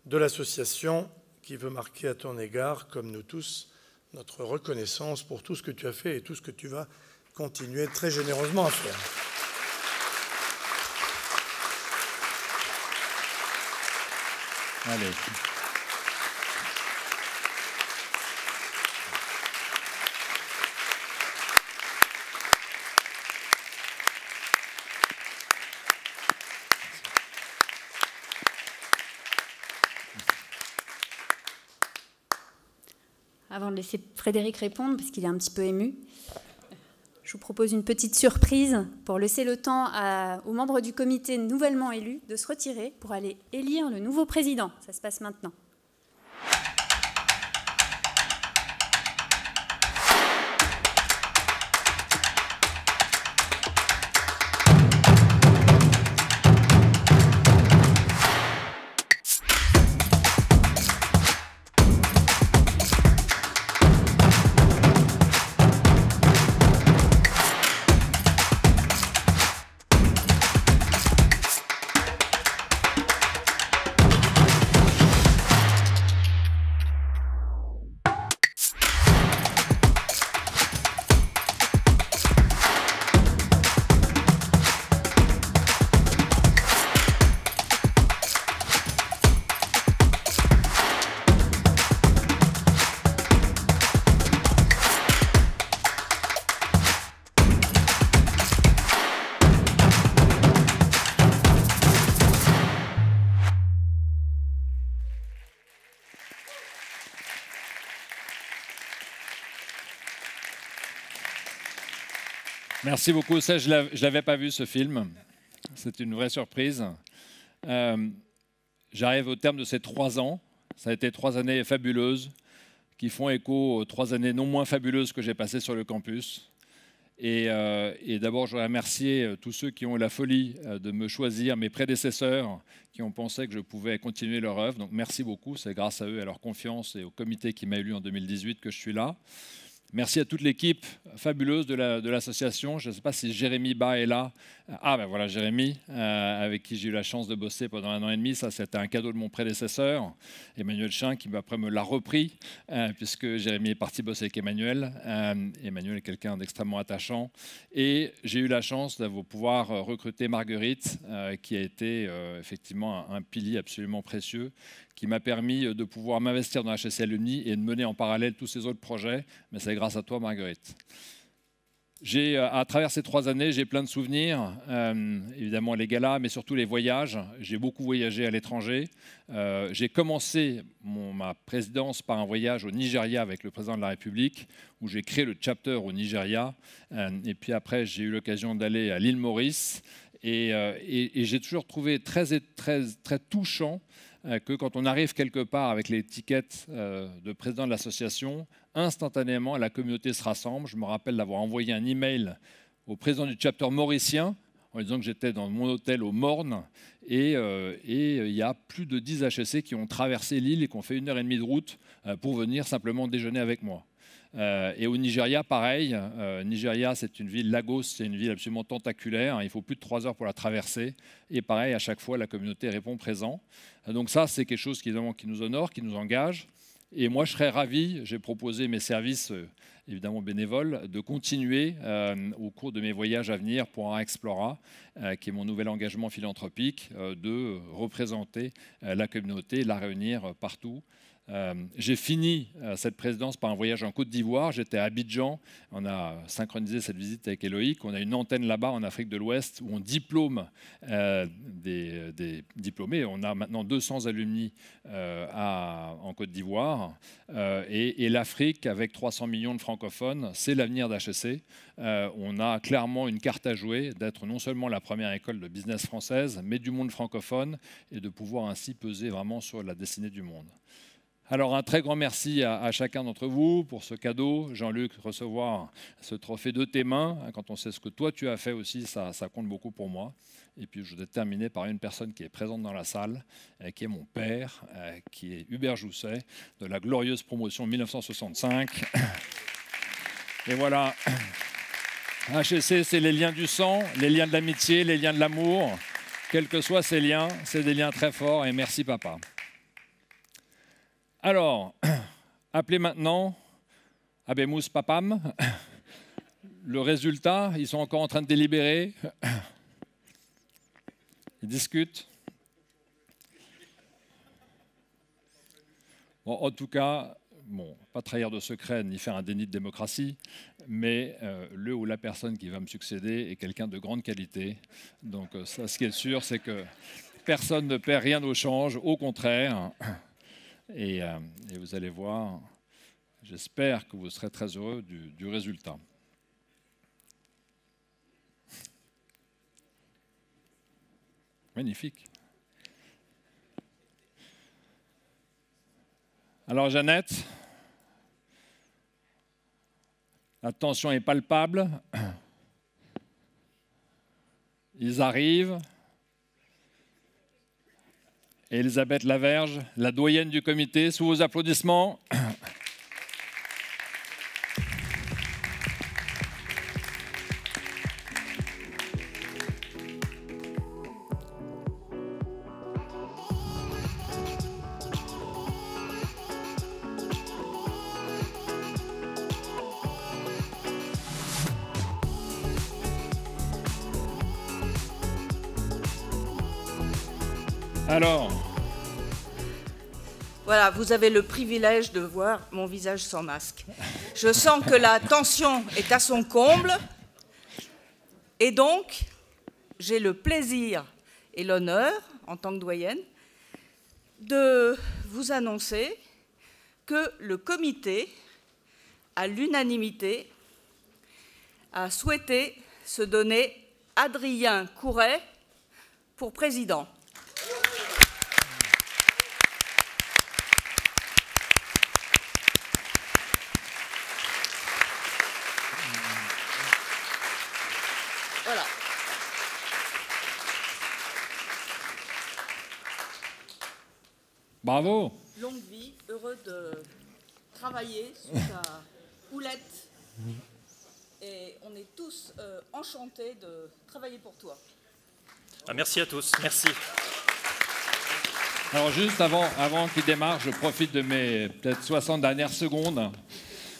de l'association, qui veut marquer à ton égard, comme nous tous, notre reconnaissance pour tout ce que tu as fait et tout ce que tu vas continuer très généreusement à faire. Allez. Avant de laisser Frédéric répondre, parce qu'il est un petit peu ému, je vous propose une petite surprise pour laisser le temps aux membres du comité nouvellement élus de se retirer pour aller élire le nouveau président. Ça se passe maintenant. Merci beaucoup. Ça, je ne l'avais pas vu, ce film. C'est une vraie surprise. J'arrive au terme de ces 3 ans. Ça a été 3 années fabuleuses qui font écho aux 3 années non moins fabuleuses que j'ai passées sur le campus. Et d'abord, je voudrais remercier tous ceux qui ont eu la folie de me choisir, mes prédécesseurs, qui ont pensé que je pouvais continuer leur œuvre. Donc merci beaucoup. C'est grâce à eux, à leur confiance et au comité qui m'a élu en 2018 que je suis là. Merci à toute l'équipe fabuleuse de l'association. Je ne sais pas si Jérémy Bas est là. Ah ben voilà Jérémy, avec qui j'ai eu la chance de bosser pendant 1 an et demi. Ça, c'était un cadeau de mon prédécesseur, Emmanuel Chin, qui après me l'a repris, puisque Jérémy est parti bosser avec Emmanuel. Emmanuel est quelqu'un d'extrêmement attachant. Et j'ai eu la chance de pouvoir recruter Marguerite, qui a été effectivement un pilier absolument précieux, qui m'a permis de pouvoir m'investir dans HEC Alumni et de mener en parallèle tous ces autres projets. Mais c'est grâce à toi, Marguerite. À travers ces 3 années, j'ai plein de souvenirs, évidemment les galas, mais surtout les voyages. J'ai beaucoup voyagé à l'étranger. J'ai commencé ma présidence par un voyage au Nigeria avec le président de la République, où j'ai créé le chapter au Nigeria. Et puis après, j'ai eu l'occasion d'aller à l'île Maurice. Et j'ai toujours trouvé très touchant que quand on arrive quelque part avec l'étiquette de président de l'association, instantanément, la communauté se rassemble. Je me rappelle d'avoir envoyé un email au président du chapter mauricien en disant que j'étais dans mon hôtel au Morne. Et il y a plus de 10 HEC qui ont traversé l'île et qui ont fait 1h30 de route pour venir simplement déjeuner avec moi. Et au Nigeria, pareil. Nigeria, c'est une ville, Lagos, c'est une ville absolument tentaculaire. Il faut plus de 3 heures pour la traverser. Et pareil, à chaque fois, la communauté répond présent. Donc ça, c'est quelque chose qui nous honore, qui nous engage. Et moi, je serais ravi, j'ai proposé mes services, évidemment bénévoles, de continuer au cours de mes voyages à venir pour un Explora, qui est mon nouvel engagement philanthropique, de représenter la communauté, la réunir partout. J'ai fini cette présidence par un voyage en Côte d'Ivoire. J'étais à Abidjan. On a synchronisé cette visite avec Éloïc. On a une antenne là-bas en Afrique de l'Ouest où on diplôme des diplômés. On a maintenant 200 alumni en Côte d'Ivoire. Et l'Afrique, avec 300 millions de francophones, c'est l'avenir d'HEC. On a clairement une carte à jouer d'être non seulement la première école de business française, mais du monde francophone et de pouvoir ainsi peser vraiment sur la destinée du monde. Alors un très grand merci à chacun d'entre vous pour ce cadeau. Jean-Luc, recevoir ce trophée de tes mains, quand on sait ce que toi tu as fait aussi, ça compte beaucoup pour moi. Et puis je voudrais terminer par une personne qui est présente dans la salle, qui est mon père, qui est Hubert Jousset, de la glorieuse promotion 1965. Et voilà, HEC, c'est les liens du sang, les liens de l'amitié, les liens de l'amour. Quels que soient ces liens, c'est des liens très forts et merci papa. Alors, appelez maintenant Abemous Papam. Le résultat, ils sont encore en train de délibérer. Ils discutent. Bon, en tout cas, pas trahir de secret ni faire un déni de démocratie, mais le ou la personne qui va me succéder est quelqu'un de grande qualité. Donc ça, ce qui est sûr, c'est que personne ne perd rien au change, au contraire. Et vous allez voir, j'espère que vous serez très heureux du résultat. Magnifique. Alors Jeannette, la tension est palpable. Ils arrivent. Elisabeth Laverge, la doyenne du comité, sous vos applaudissements. Alors, voilà, vous avez le privilège de voir mon visage sans masque. Je sens que la tension est à son comble. Et donc, j'ai le plaisir et l'honneur, en tant que doyenne, de vous annoncer que le comité, à l'unanimité, a souhaité se donner Adrien Couret pour président. Voilà. Bravo. Longue vie, heureux de travailler sous Houlette. Et on est tous enchantés de travailler pour toi. Merci à tous. Merci. Alors juste avant qu'il démarre, je profite de mes peut-être 60 dernières secondes.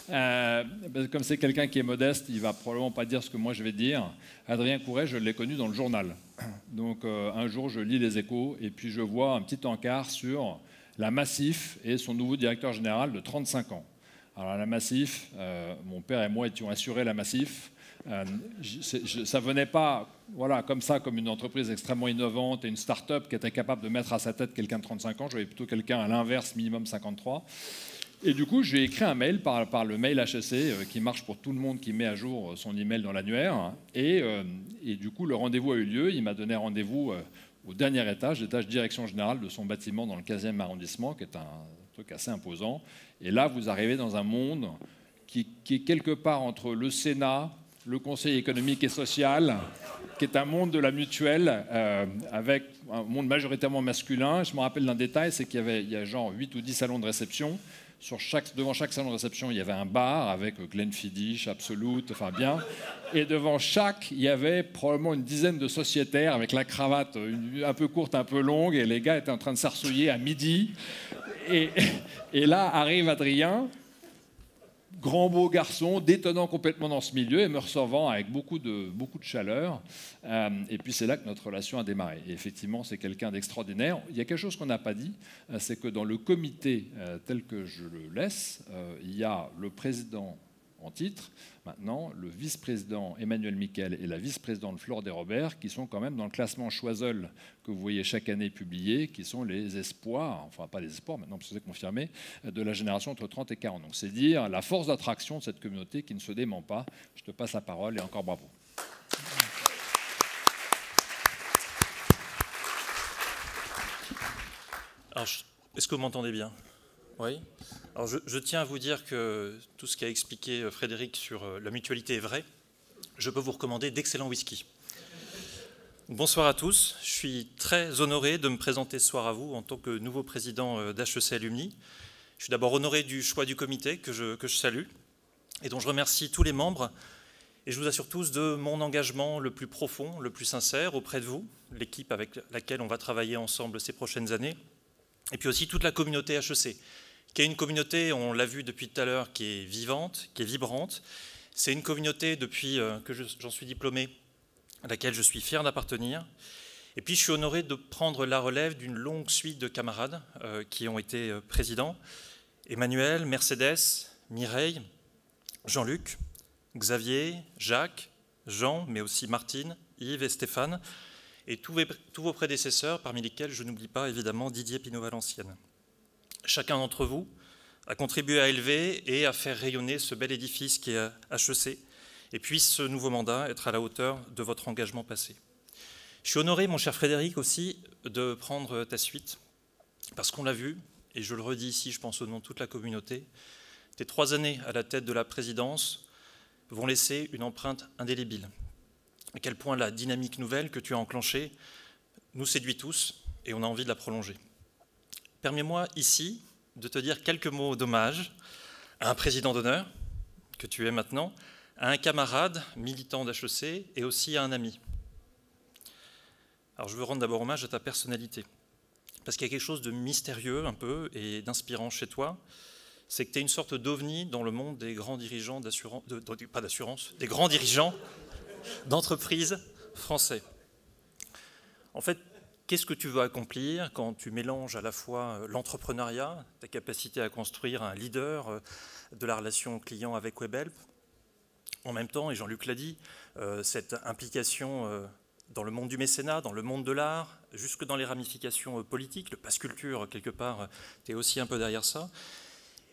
Comme c'est quelqu'un qui est modeste, il ne va probablement pas dire ce que moi je vais dire. Adrien Couret, je l'ai connu dans le journal. Donc un jour, je lis les Échos et puis je vois un petit encart sur la Massif et son nouveau directeur général de 35 ans. Alors la Massif, mon père et moi étions assurés la Massif. Ça venait pas comme ça, comme une entreprise extrêmement innovante et une start-up qui était capable de mettre à sa tête quelqu'un de 35 ans. Je voyais plutôt quelqu'un à l'inverse, minimum 53. Et du coup, j'ai écrit un mail par le mail HEC qui marche pour tout le monde qui met à jour son email dans l'annuaire. Et du coup, le rendez-vous a eu lieu. Il m'a donné rendez-vous au dernier étage, l'étage direction générale de son bâtiment dans le 15e arrondissement, qui est un truc assez imposant. Et là, vous arrivez dans un monde qui est quelque part entre le Sénat, le Conseil économique et social, qui est un monde de la mutuelle, avec un monde majoritairement masculin. Je me rappelle d'un détail, c'est qu'il y a genre 8 ou 10 salons de réception. Devant chaque salon de réception, il y avait un bar avec Glenfiddich, Absolute, enfin bien. Et devant chaque, il y avait probablement une dizaine de sociétaires avec la cravate un peu courte, un peu longue, et les gars étaient en train de s'arsouiller à midi. Et là arrive Adrien, grand beau garçon, détonnant complètement dans ce milieu et me recevant avec beaucoup de chaleur. Et puis c'est là que notre relation a démarré. Et effectivement, c'est quelqu'un d'extraordinaire. Il y a quelque chose qu'on n'a pas dit, c'est que dans le comité tel que je le laisse, il y a le président en titre, maintenant le vice-président Emmanuel Miquel et la vice-présidente Flore Desrobert, qui sont quand même dans le classement Choiseul que vous voyez chaque année publié, qui sont les espoirs, enfin pas les espoirs maintenant parce que c'est confirmé, de la génération entre 30 et 40. Donc c'est dire la force d'attraction de cette communauté qui ne se dément pas. Je te passe la parole et encore bravo. Alors, est-ce que vous m'entendez bien ? Oui. Alors je tiens à vous dire que tout ce qu'a expliqué Frédéric sur la mutualité est vrai. Je peux vous recommander d'excellents whisky. Bonsoir à tous. Je suis très honoré de me présenter ce soir à vous en tant que nouveau président d'HEC Alumni. Je suis d'abord honoré du choix du comité que je salue et dont je remercie tous les membres. Et je vous assure tous de mon engagement le plus profond, le plus sincère auprès de vous, l'équipe avec laquelle on va travailler ensemble ces prochaines années, et puis aussi toute la communauté HEC, qui est une communauté, on l'a vu depuis tout à l'heure, qui est vivante, qui est vibrante. C'est une communauté, depuis que j'en suis diplômé, à laquelle je suis fier d'appartenir. Et puis je suis honoré de prendre la relève d'une longue suite de camarades qui ont été présidents. Emmanuel, Mercedes, Mireille, Jean-Luc, Xavier, Jacques, Jean, mais aussi Martine, Yves et Stéphane, et tous vos prédécesseurs, parmi lesquels je n'oublie pas évidemment Didier Pinot-Valenciennes. Chacun d'entre vous a contribué à élever et à faire rayonner ce bel édifice qui est HEC, et puisse ce nouveau mandat être à la hauteur de votre engagement passé. Je suis honoré, mon cher Frédéric, aussi, de prendre ta suite, parce qu'on l'a vu, et je le redis ici, je pense au nom de toute la communauté, tes 3 années à la tête de la présidence vont laisser une empreinte indélébile. À quel point la dynamique nouvelle que tu as enclenchée nous séduit tous, et on a envie de la prolonger. Permets-moi ici de te dire quelques mots d'hommage à un président d'honneur, que tu es maintenant, à un camarade militant d'HEC et aussi à un ami. Alors je veux rendre d'abord hommage à ta personnalité, parce qu'il y a quelque chose de mystérieux un peu et d'inspirant chez toi, c'est que tu es une sorte d'ovni dans le monde des grands dirigeants d'assurance, pas d'assurance, des grands dirigeants d'entreprises français. En fait, qu'est-ce que tu veux accomplir quand tu mélanges à la fois l'entrepreneuriat, ta capacité à construire un leader de la relation client avec Webhelp, en même temps, et Jean-Luc l'a dit, cette implication dans le monde du mécénat, dans le monde de l'art, jusque dans les ramifications politiques, le pass culture, quelque part, tu es aussi un peu derrière ça.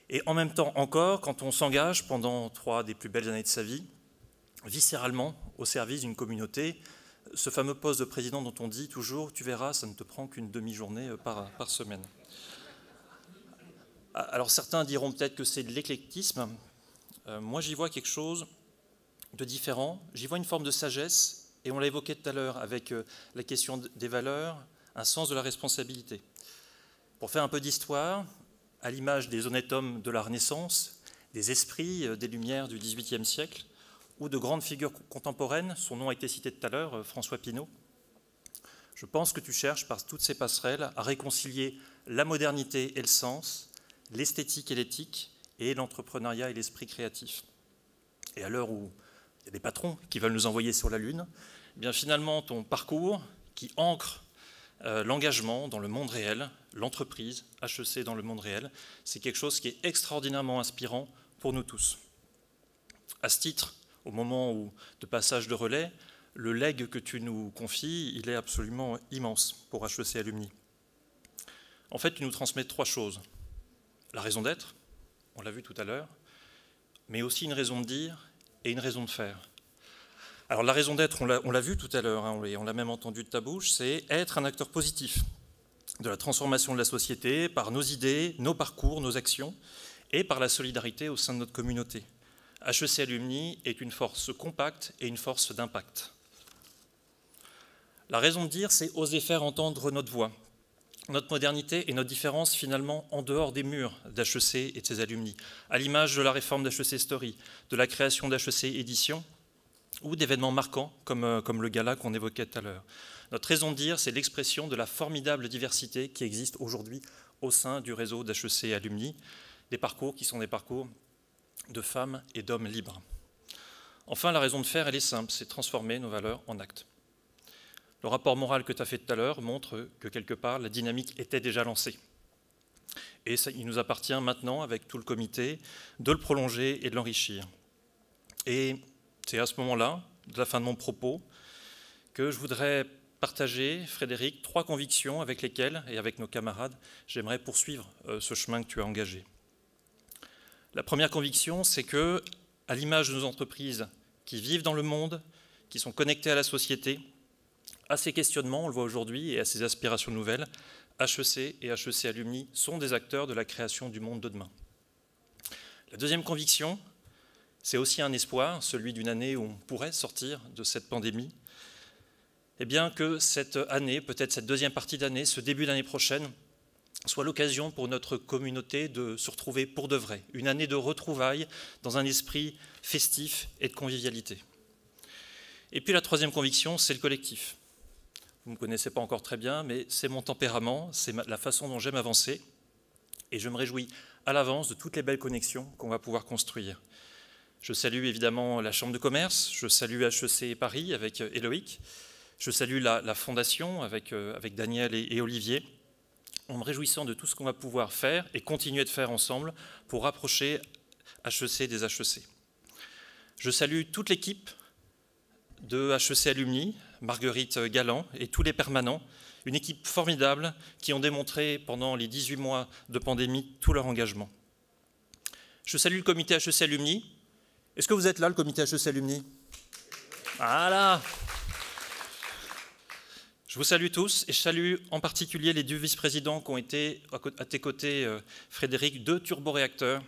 Et en même temps encore, quand on s'engage pendant 3 des plus belles années de sa vie, viscéralement, au service d'une communauté, ce fameux poste de président dont on dit toujours, tu verras, ça ne te prend qu'une demi-journée par semaine. Alors certains diront peut-être que c'est de l'éclectisme. Moi, j'y vois quelque chose de différent. J'y vois une forme de sagesse, et on l'a évoqué tout à l'heure avec la question des valeurs, un sens de la responsabilité. Pour faire un peu d'histoire, à l'image des honnêtes hommes de la Renaissance, des esprits des Lumières du XVIIIe siècle ou de grandes figures contemporaines. Son nom a été cité tout à l'heure, François Pinault. Je pense que tu cherches par toutes ces passerelles à réconcilier la modernité et le sens, l'esthétique et l'éthique, et l'entrepreneuriat et l'esprit créatif. Et à l'heure où il y a des patrons qui veulent nous envoyer sur la Lune, eh bien finalement ton parcours qui ancre l'engagement dans le monde réel, l'entreprise, HEC dans le monde réel, c'est quelque chose qui est extraordinairement inspirant pour nous tous. À ce titre, au moment de passage de relais, le legs que tu nous confies, il est absolument immense pour HEC Alumni. En fait, tu nous transmets 3 choses. La raison d'être, on l'a vu tout à l'heure, mais aussi une raison de dire et une raison de faire. Alors la raison d'être, on l'a vu tout à l'heure, hein, on l'a même entendu de ta bouche, c'est être un acteur positif de la transformation de la société par nos idées, nos parcours, nos actions, et par la solidarité au sein de notre communauté. HEC Alumni est une force compacte et une force d'impact. La raison de dire, c'est oser faire entendre notre voix, notre modernité et notre différence finalement en dehors des murs d'HEC et de ses alumni, à l'image de la réforme d'HEC Story, de la création d'HEC Édition ou d'événements marquants comme le gala qu'on évoquait tout à l'heure. Notre raison de dire, c'est l'expression de la formidable diversité qui existe aujourd'hui au sein du réseau d'HEC Alumni, des parcours qui sont des parcours de femmes et d'hommes libres. Enfin, la raison de faire, elle est simple, c'est transformer nos valeurs en actes. Le rapport moral que tu as fait tout à l'heure montre que quelque part, la dynamique était déjà lancée. Et ça, il nous appartient maintenant, avec tout le comité, de le prolonger et de l'enrichir. Et c'est à ce moment-là, de la fin de mon propos, que je voudrais partager, Frédéric, 3 convictions avec lesquelles, et avec nos camarades, j'aimerais poursuivre ce chemin que tu as engagé. La première conviction, c'est que, à l'image de nos entreprises qui vivent dans le monde, qui sont connectées à la société, à ces questionnements, on le voit aujourd'hui, et à ces aspirations nouvelles, HEC et HEC Alumni sont des acteurs de la création du monde de demain. La deuxième conviction, c'est aussi un espoir, celui d'une année où on pourrait sortir de cette pandémie, et bien que cette année, peut-être cette deuxième partie d'année, ce début d'année prochaine, soit l'occasion pour notre communauté de se retrouver pour de vrai, une année de retrouvailles dans un esprit festif et de convivialité. Et puis la troisième conviction, c'est le collectif. Vous ne me connaissez pas encore très bien, mais c'est mon tempérament, c'est la façon dont j'aime avancer, et je me réjouis à l'avance de toutes les belles connexions qu'on va pouvoir construire. Je salue évidemment la Chambre de commerce, je salue HEC Paris avec Éloïc, je salue la Fondation avec Daniel et Olivier, en me réjouissant de tout ce qu'on va pouvoir faire et continuer de faire ensemble pour rapprocher HEC des HEC. Je salue toute l'équipe de HEC Alumni, Marguerite Galland et tous les permanents, une équipe formidable qui ont démontré pendant les 18 mois de pandémie tout leur engagement. Je salue le comité HEC Alumni. Est-ce que vous êtes là, le comité HEC Alumni? Voilà. Je vous salue tous et je salue en particulier les 2 vice-présidents qui ont été à tes côtés, Frédéric, 2 turboréacteurs,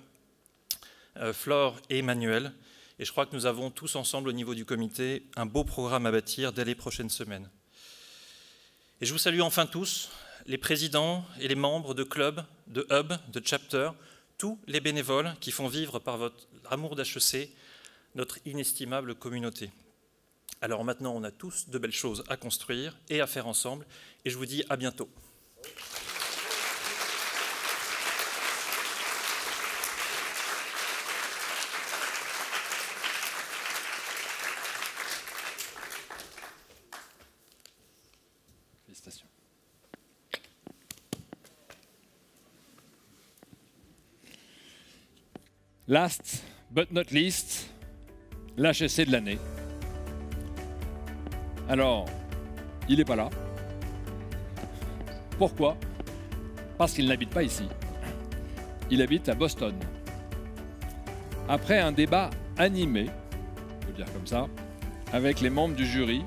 Flore et Emmanuel. Et je crois que nous avons tous ensemble au niveau du comité un beau programme à bâtir dès les prochaines semaines. Et je vous salue enfin tous, les présidents et les membres de clubs, de hubs, de chapters, tous les bénévoles qui font vivre par votre amour d'HEC notre inestimable communauté. Alors maintenant, on a tous de belles choses à construire et à faire ensemble. Et je vous dis à bientôt. Félicitations. Last but not least, l'HEC de l'année. Alors, il n'est pas là. Pourquoi? Parce qu'il n'habite pas ici. Il habite à Boston. Après un débat animé, on peut dire comme ça, avec les membres du jury,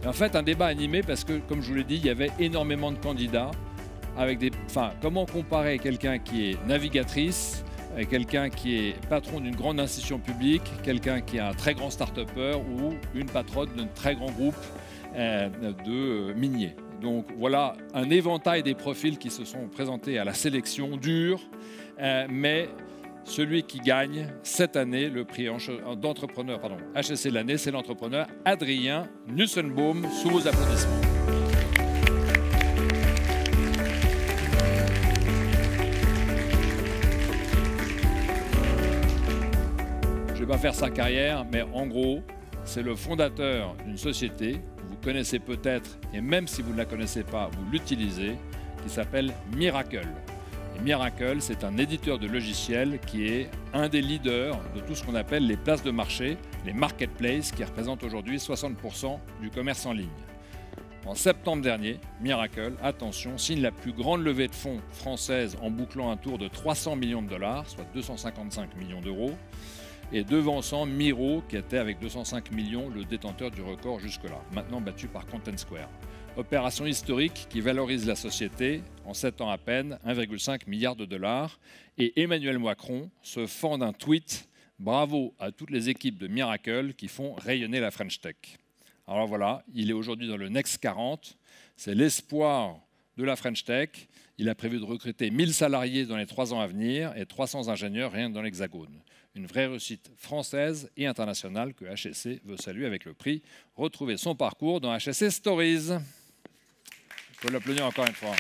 et en fait un débat animé parce que, comme je vous l'ai dit, il y avait énormément de candidats, avec comment comparer quelqu'un qui est navigatrice, quelqu'un qui est patron d'une grande institution publique, quelqu'un qui est un très grand start-upper ou une patronne d'un très grand groupe de miniers. Donc voilà un éventail des profils qui se sont présentés à la sélection dure, mais Celui qui gagne cette année le prix d'entrepreneur, HEC de l'année, c'est l'entrepreneur Adrien Nussenbaum, sous vos applaudissements. Je ne vais pas faire sa carrière, mais en gros, c'est le fondateur d'une société que vous connaissez peut-être, et même si vous ne la connaissez pas, vous l'utilisez, qui s'appelle Miracle. Et Miracle, c'est un éditeur de logiciels qui est un des leaders de tout ce qu'on appelle les places de marché, les marketplaces, qui représentent aujourd'hui 60% du commerce en ligne. En septembre dernier, Miracle, attention, signe la plus grande levée de fonds française en bouclant un tour de 300 millions de dollars, soit 255 millions d'euros, et devançant Miro, qui était avec 205 millions le détenteur du record jusque-là, maintenant battu par Content Square. Opération historique qui valorise la société en 7 ans à peine, 1,5 milliard de dollars. Et Emmanuel Macron se fend d'un tweet « Bravo à toutes les équipes de Miracle qui font rayonner la French Tech ». Alors voilà, il est aujourd'hui dans le Next 40, c'est l'espoir de la French Tech. Il a prévu de recruter 1000 salariés dans les 3 ans à venir et 300 ingénieurs rien que dans l'Hexagone. Une vraie réussite française et internationale que HEC veut saluer avec le prix. Retrouvez son parcours dans HEC Stories. Il faut l'applaudir encore une fois.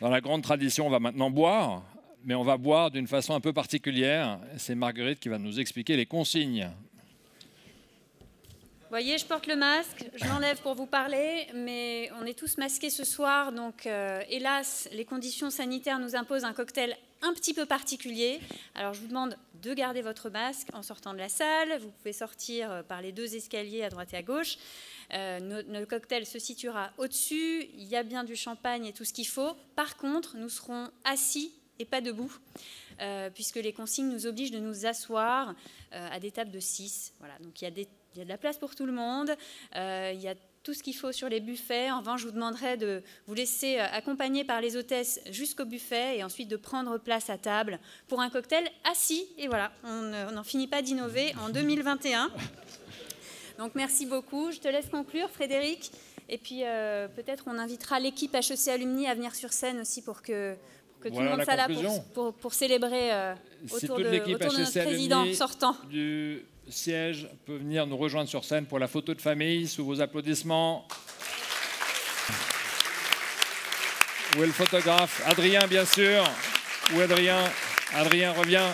Dans la grande tradition, on va maintenant boire, mais on va boire d'une façon un peu particulière. C'est Marguerite qui va nous expliquer les consignes. Vous voyez, je porte le masque, je l'enlève pour vous parler, mais on est tous masqués ce soir, donc hélas, les conditions sanitaires nous imposent un cocktail un petit peu particulier. Alors je vous demande de garder votre masque en sortant de la salle. Vous pouvez sortir par les 2 escaliers à droite et à gauche. Notre cocktail se situera au-dessus. Il y a bien du champagne et tout ce qu'il faut. Par contre, nous serons assis et pas debout, puisque les consignes nous obligent de nous asseoir à des tables de 6. Voilà, donc il y a de la place pour tout le monde, il y a tout ce qu'il faut sur les buffets. En revanche, je vous demanderai de vous laisser accompagner par les hôtesses jusqu'au buffet et ensuite de prendre place à table pour un cocktail assis. Et voilà, on n'en finit pas d'innover en 2021. Donc merci beaucoup. Je te laisse conclure, Frédéric. Et puis peut-être on invitera l'équipe HEC Alumni à venir sur scène aussi pour que tout le monde soit là pour célébrer autour de notre président sortant. Du siège peut venir nous rejoindre sur scène pour la photo de famille sous vos applaudissements. Où est le photographe? Adrien, bien sûr. Où est Adrien? Adrien, reviens.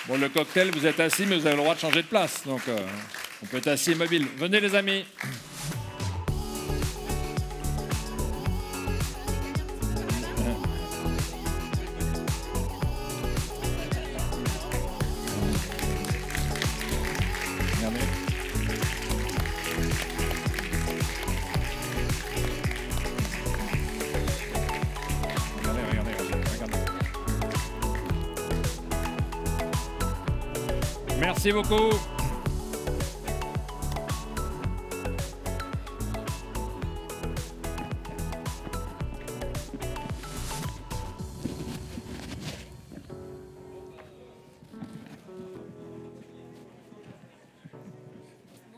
Bon, le cocktail, vous êtes assis, mais vous avez le droit de changer de place. Donc, on peut être assis et mobile. Venez, les amis. Merci beaucoup. Bon,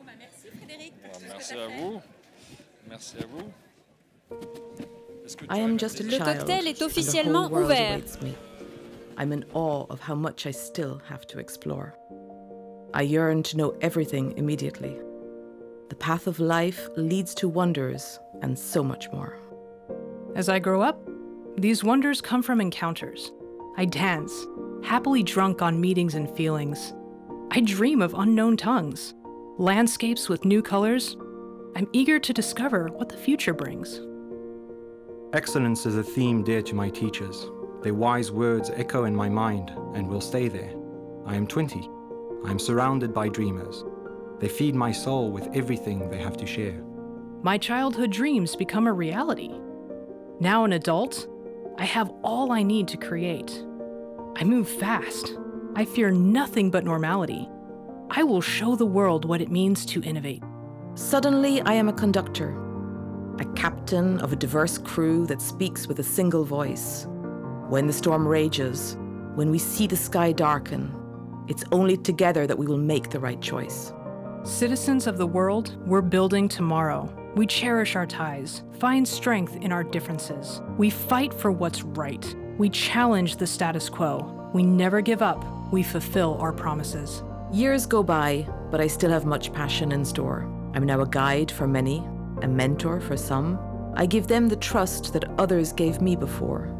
bah merci Frédéric. Merci à vous. Merci à vous. I am just a Le child, cocktail est and the officiellement whole world ouvert. awaits me. I'm in awe of how much I still have to explore. I yearn to know everything immediately. The path of life leads to wonders and so much more. As I grow up, these wonders come from encounters. I dance, happily drunk on meetings and feelings. I dream of unknown tongues, landscapes with new colors. I'm eager to discover what the future brings. Excellence is a theme dear to my teachers. Their wise words echo in my mind and will stay there. I am 20. I am surrounded by dreamers. They feed my soul with everything they have to share. My childhood dreams become a reality. Now an adult, I have all I need to create. I move fast. I fear nothing but normality. I will show the world what it means to innovate. Suddenly, I am a conductor, a captain of a diverse crew that speaks with a single voice. When the storm rages, when we see the sky darken, it's only together that we will make the right choice. Citizens of the world, we're building tomorrow. We cherish our ties, find strength in our differences. We fight for what's right. We challenge the status quo. We never give up. We fulfill our promises. Years go by, but I still have much passion in store. I'm now a guide for many, a mentor for some. I give them the trust that others gave me before.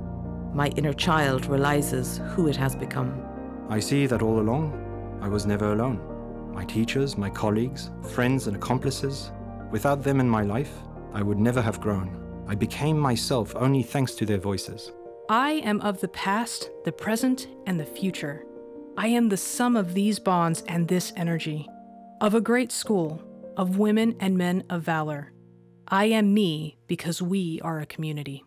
My inner child realizes who it has become. I see that all along, I was never alone. My teachers, my colleagues, friends and accomplices, without them in my life, I would never have grown. I became myself only thanks to their voices. I am of the past, the present, and the future. I am the sum of these bonds and this energy, of a great school, of women and men of valor. I am me because we are a community.